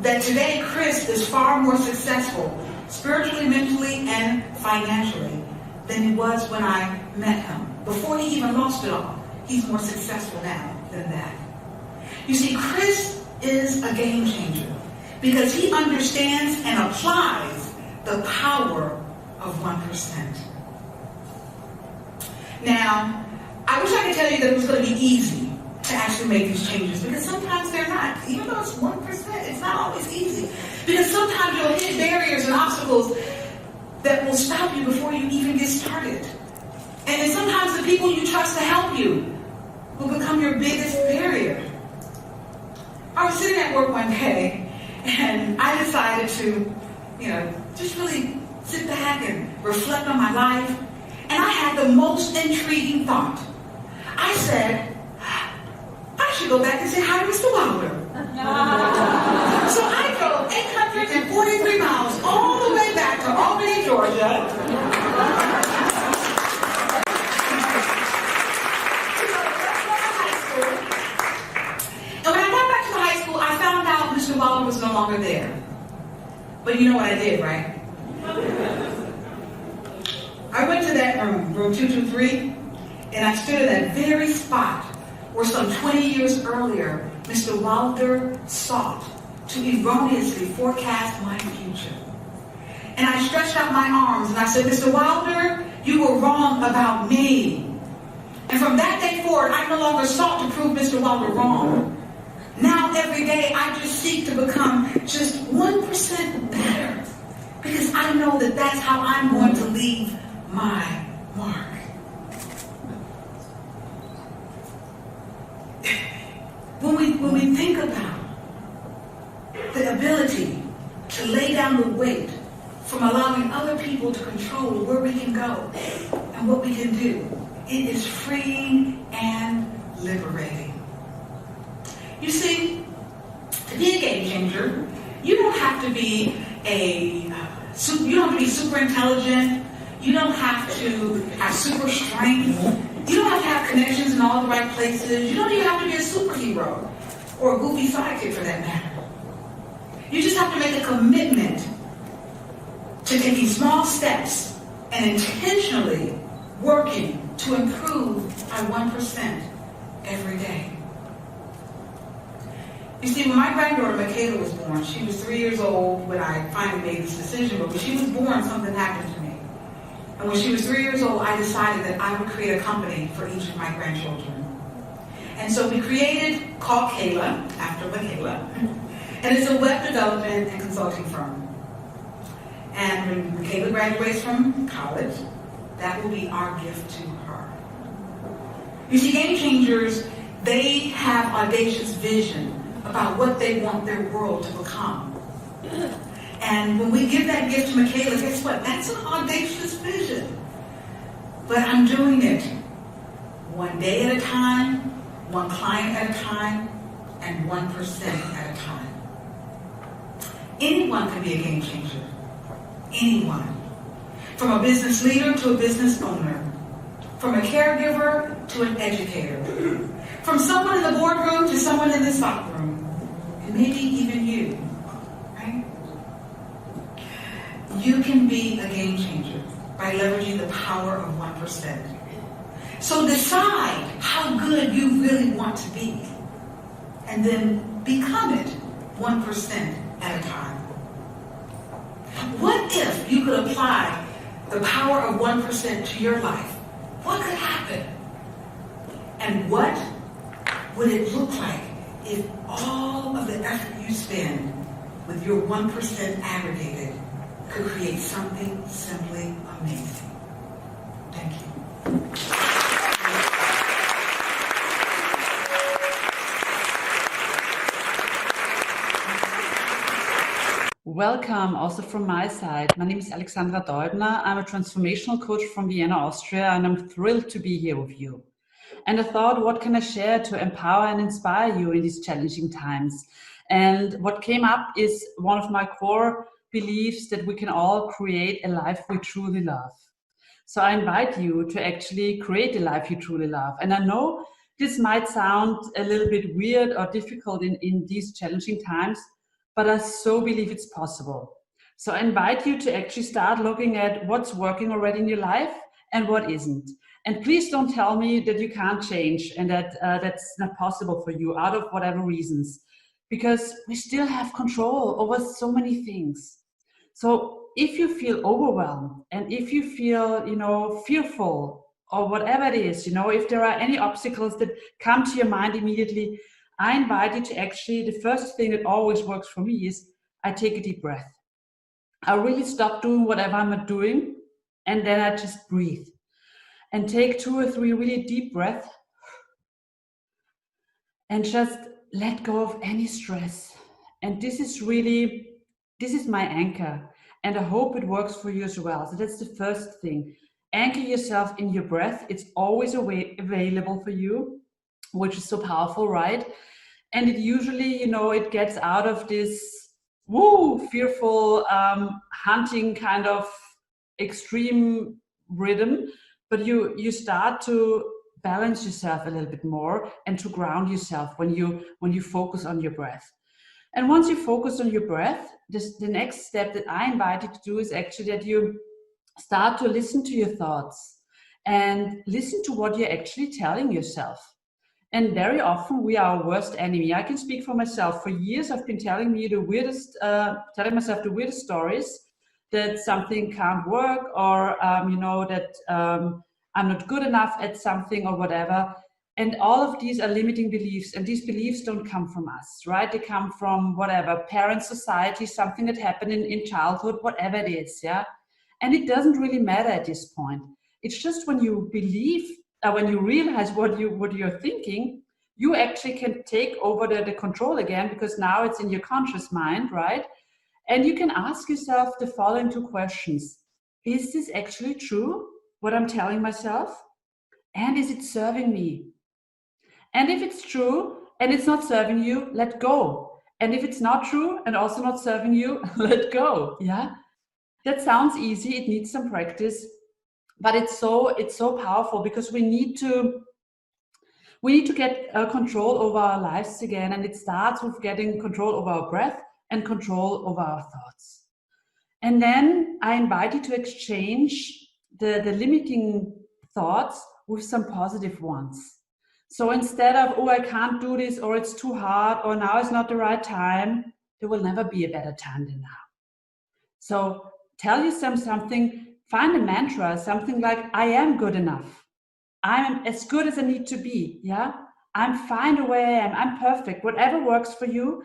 that today Chris is far more successful spiritually, mentally, and financially than he was when I met him. Before he even lost it all, he's more successful now than that. You see, Chris is a game changer because he understands and applies the power of 1%. Now, I wish I could tell you that it was going to be easy to actually make these changes, because sometimes they're not. Even though it's 1%, it's not always easy. Because sometimes you'll hit barriers and obstacles that will stop you before you even get started. And then sometimes the people you trust to help you will become your biggest barrier. I was sitting at work one day, and I decided to, just really sit back and reflect on my life. And I had the most intriguing thought. I said, I should go back and say hi to Mr. Wilder. So I drove 843 miles all the way back to Albany, Georgia. And when I got back to the high school, I found out Mr. Wilder was no longer there. But you know what I did, right? I went to that room 223, and I stood in that very spot where some 20 years earlier, Mr. Wilder sought to erroneously forecast my future. And I stretched out my arms and I said, Mr. Wilder, you were wrong about me. And from that day forward, I no longer sought to prove Mr. Wilder wrong. Now every day, I just seek to become just 1% better, because I know that that's how I'm going to leave my mark. When we think about the ability to lay down the weight from allowing other people to control where we can go and what we can do, it is freeing and liberating. You see, to be a game changer, you don't have to be super intelligent. You don't have to have super strength. You don't have to have connections in all the right places. You don't even have to be a superhero or a goofy sidekick for that matter. You just have to make a commitment to taking small steps and intentionally working to improve by 1% every day. You see, when my granddaughter Michaela was born, she was 3 years old when I finally made this decision, but when she was born, something happened to me. And when she was 3 years old, I decided that I would create a company for each of my grandchildren. And so we created, called Kayla, after Michaela, and it's a web development and consulting firm. And when Michaela graduates from college, that will be our gift to her. You see, game changers, they have audacious vision about what they want their world to become. And when we give that gift to Michaela, guess what? That's an audacious vision. But I'm doing it one day at a time, one client at a time, and 1% at a time. Anyone can be a game changer. Anyone. From a business leader to a business owner. From a caregiver to an educator. From someone in the boardroom to someone in the stock room. And maybe even you, right? You can be a game changer by leveraging the power of 1%. So decide how good you really want to be, and then become it 1% at a time. What if you could apply the power of 1% to your life? What could happen? And what would it look like if all of the effort you spend with your 1% aggregated could create something simply amazing? Thank you. Welcome also from my side. My name is Alexandra Deubner. I'm a transformational coach from Vienna, Austria, and I'm thrilled to be here with you. And I thought, what can I share to empower and inspire you in these challenging times? And what came up is one of my core beliefs that we can all create a life we truly love. So I invite you to actually create a life you truly love. And I know this might sound a little bit weird or difficult in these challenging times, but I so believe it's possible. So I invite you to actually start looking at what's working already in your life and what isn't. And please don't tell me that you can't change and that that's not possible for you out of whatever reasons, because we still have control over so many things. So if you feel overwhelmed and if you feel, fearful or whatever it is, if there are any obstacles that come to your mind immediately, I invite you to actually, the first thing that always works for me is I take a deep breath. I really stop doing whatever I'm doing, and then I just breathe and take 2 or 3 really deep breaths and just let go of any stress. And this is my anchor, and I hope it works for you as well. So that's the first thing. Anchor yourself in your breath. It's always available for you, which is so powerful, right? And it usually, it gets out of this fearful hunting kind of extreme rhythm, but you start to balance yourself a little bit more and to ground yourself when you focus on your breath. And once you focus on your breath, the next step that I invite you to do is actually that you start to listen to your thoughts and listen to what you're actually telling yourself. And very often we are our worst enemy. I can speak for myself. For years I've been telling myself the weirdest stories, that something can't work, or that I'm not good enough at something or whatever. And all of these are limiting beliefs, and these beliefs don't come from us, right? They come from whatever, parents, society, something that happened in childhood, whatever it is, yeah? And it doesn't really matter at this point. It's just when you believe, when you realize what you're thinking, you actually can take over the control again, because now it's in your conscious mind, right? And you can ask yourself the following 2 questions. Is this actually true, what I'm telling myself? And is it serving me? And if it's true and it's not serving you, let go. And if it's not true and also not serving you, let go. Yeah, that sounds easy. It needs some practice, but it's so powerful, because we need to get control over our lives again. And it starts with getting control over our breath and control over our thoughts. And then I invite you to exchange the limiting thoughts with some positive ones. So instead of, oh, I can't do this, or it's too hard, or now is not the right time, there will never be a better time than now. So tell yourself something, find a mantra, something like, I am good enough. I'm as good as I need to be. Yeah, I'm fine the way I am. I'm perfect. Whatever works for you.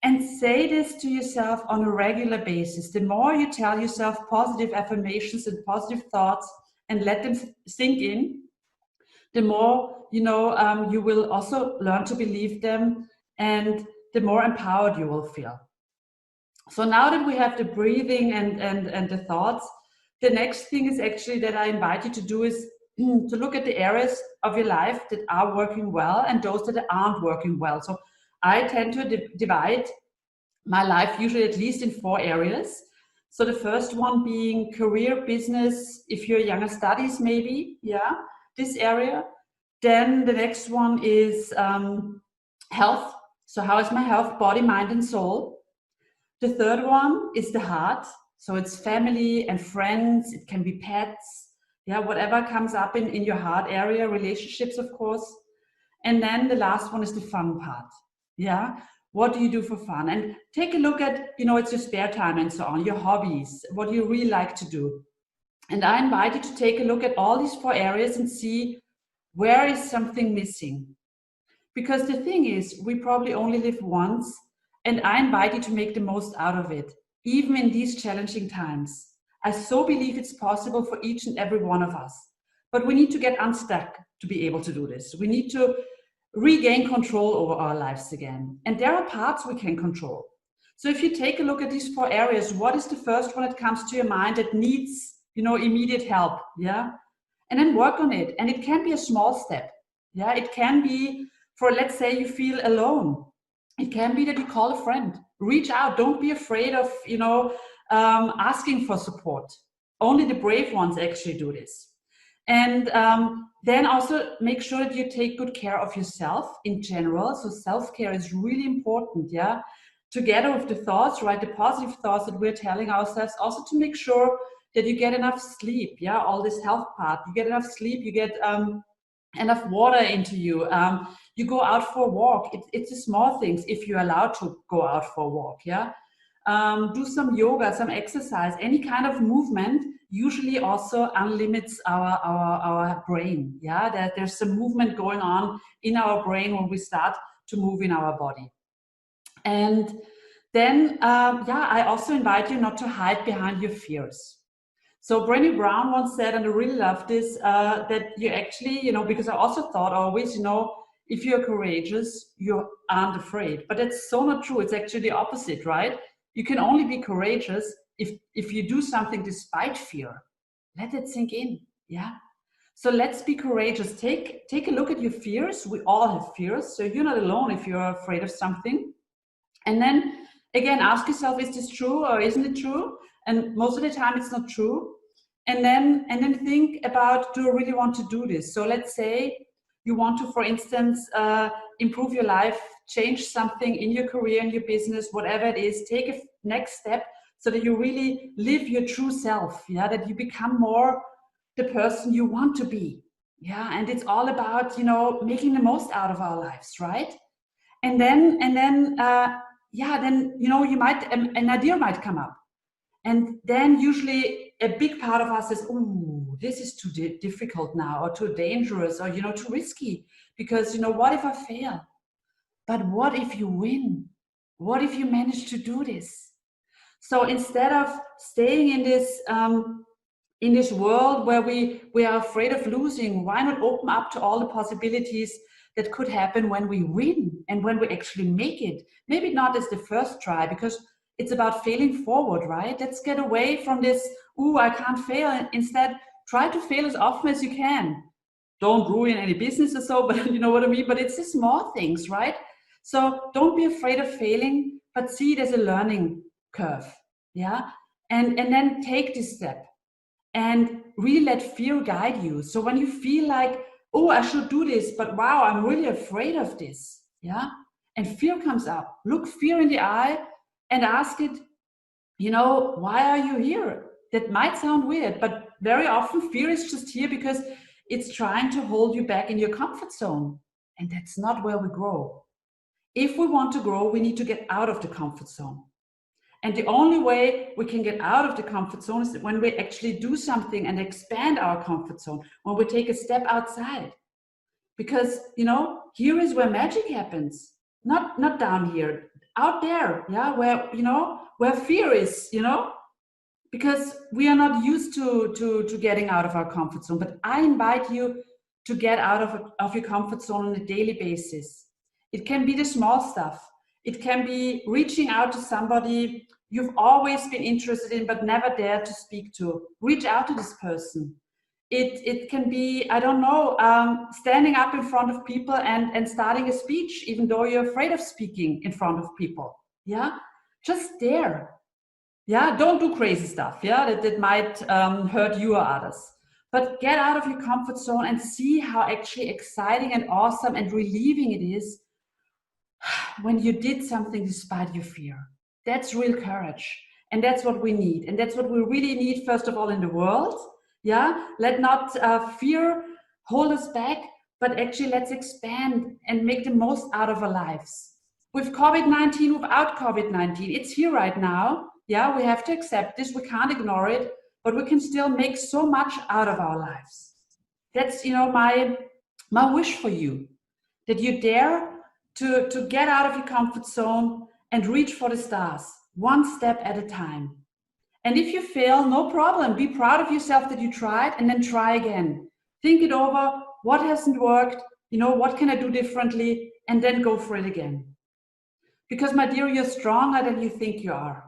And say this to yourself on a regular basis. The more you tell yourself positive affirmations and positive thoughts and let them sink in, the more you will also learn to believe them, and the more empowered you will feel. So now that we have the breathing and the thoughts, the next thing is actually that I invite you to do is to look at the areas of your life that are working well and those that aren't working well. So I tend to divide my life usually at least in 4 areas. So the first one being career, business, if you're younger, studies maybe, yeah, this area. Then the next one is health. So how is my health, body, mind, and soul? The third one is the heart. So it's family and friends. It can be pets. Yeah, whatever comes up in your heart area, relationships, of course. And then the last one is the fun part. Yeah, what do you do for fun? And take a look at, it's your spare time and so on, your hobbies, what you really like to do. And I invite you to take a look at all these 4 areas and see where is something missing. Because the thing is, we probably only live once, and I invite you to make the most out of it, even in these challenging times. I so believe it's possible for each and every one of us. But we need to get unstuck to be able to do this. We need to regain control over our lives again. And there are parts we can control. So if you take a look at these 4 areas, what is the first one that comes to your mind that needs, immediate help? Yeah. And then work on it. And it can be a small step. Yeah. It can be for, let's say you feel alone. It can be that you call a friend, reach out. Don't be afraid of, asking for support. Only the brave ones actually do this. And then also make sure that you take good care of yourself in general. So self-care is really important, yeah? Together with the thoughts, right? The positive thoughts that we're telling ourselves, also to make sure that you get enough sleep, yeah? All this health part, you get enough sleep, you get enough water into you. You go out for a walk. It's the small things if you're allowed to go out for a walk, yeah? Do some yoga, some exercise, any kind of movement usually also unlimits our brain. Yeah, there's some movement going on in our brain when we start to move in our body. And then, I also invite you not to hide behind your fears. So Brené Brown once said, and I really love this, that you actually, because I also thought always, if you're courageous, you aren't afraid. But that's so not true. It's actually the opposite, right? You can only be courageous if you do something despite fear. Let it sink in, yeah? So let's be courageous. Take a look at your fears. We all have fears, so you're not alone if you're afraid of something. And then, again, ask yourself, is this true or isn't it true? And most of the time it's not true. And then think about, do I really want to do this? So let's say you want to, for instance, improve your life, change something in your career, in your business, whatever it is, take a next step so that you really live your true self, yeah, that you become more the person you want to be. Yeah, and it's all about, making the most out of our lives, right? And then you might, an idea might come up. And then usually a big part of us says, oh, this is too difficult now, or too dangerous, or, too risky, because, what if I fail? But what if you win? What if you manage to do this? So instead of staying in this world where we are afraid of losing, why not open up to all the possibilities that could happen when we win and when we actually make it? Maybe not as the first try, because it's about failing forward, right? Let's get away from this, I can't fail. And instead, try to fail as often as you can. Don't ruin any business or so, but you know what I mean? But it's the small things, right? So don't be afraid of failing, but see it as a learning curve, yeah? And then take this step and really let fear guide you. So when you feel like, I should do this, but wow, I'm really afraid of this, yeah? And fear comes up, look fear in the eye and ask it, why are you here? That might sound weird, but very often fear is just here because it's trying to hold you back in your comfort zone. And that's not where we grow. If we want to grow, we need to get out of the comfort zone. And the only way we can get out of the comfort zone is when we actually do something and expand our comfort zone, when we take a step outside. Because, here is where magic happens. Not down here, out there, yeah, where fear is, because we are not used to getting out of our comfort zone. But I invite you to get out of your comfort zone on a daily basis. It can be the small stuff. It can be reaching out to somebody you've always been interested in but never dared to speak to. Reach out to this person. It can be, I don't know, standing up in front of people and starting a speech, even though you're afraid of speaking in front of people. Yeah, just dare. Yeah, don't do crazy stuff. Yeah, that might hurt you or others. but get out of your comfort zone and see how actually exciting and awesome and relieving it is when you did something despite your fear. That's real courage. And that's what we need. And that's what we really need, first of all, in the world. Yeah, let not fear hold us back, but actually let's expand and make the most out of our lives. With COVID-19, without COVID-19, it's here right now. Yeah, we have to accept this. We can't ignore it, but we can still make so much out of our lives. That's, my wish for you, that you dare to get out of your comfort zone and reach for the stars, one step at a time. And if you fail, no problem. Be proud of yourself that you tried, and then try again. Think it over. What hasn't worked? What can I do differently? And then go for it again. Because, my dear, you're stronger than you think you are.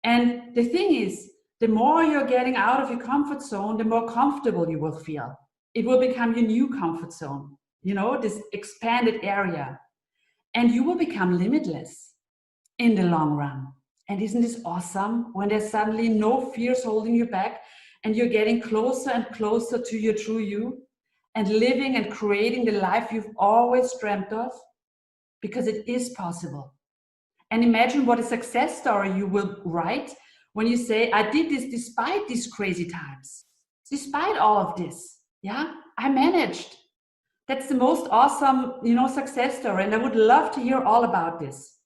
And the thing is, the more you're getting out of your comfort zone, the more comfortable you will feel. It will become your new comfort zone, this expanded area. And you will become limitless in the long run. And isn't this awesome when there's suddenly no fears holding you back and you're getting closer and closer to your true you and living and creating the life you've always dreamt of? Because it is possible. And imagine what a success story you will write when you say, I did this despite these crazy times. Despite all of this, yeah, I managed. That's the most awesome, success story. And I would love to hear all about this.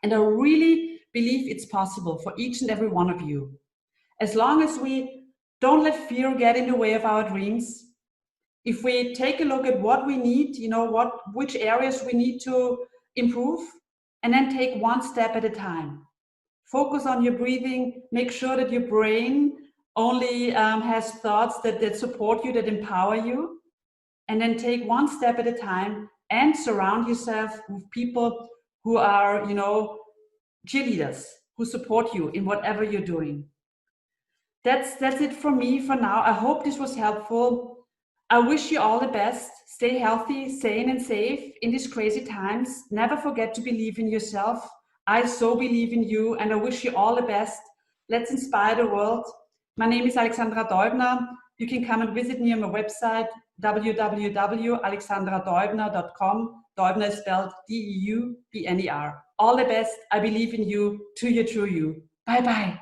And I really believe it's possible for each and every one of you. As long as we don't let fear get in the way of our dreams, if we take a look at what we need, which areas we need to improve, and then take one step at a time. Focus on your breathing, make sure that your brain only has thoughts that support you, that empower you, and then take one step at a time and surround yourself with people who are, cheerleaders, who support you in whatever you're doing. That's it for me for now. I hope this was helpful. I wish you all the best. Stay healthy, sane, and safe in these crazy times. Never forget to believe in yourself. I so believe in you, and I wish you all the best. Let's inspire the world. My name is Alexandra Deubner. You can come and visit me on my website, www.alexandradeubner.com. Deubner is spelled D-E-U-B-N-E-R. All the best. I believe in you. To your true you. Bye-bye.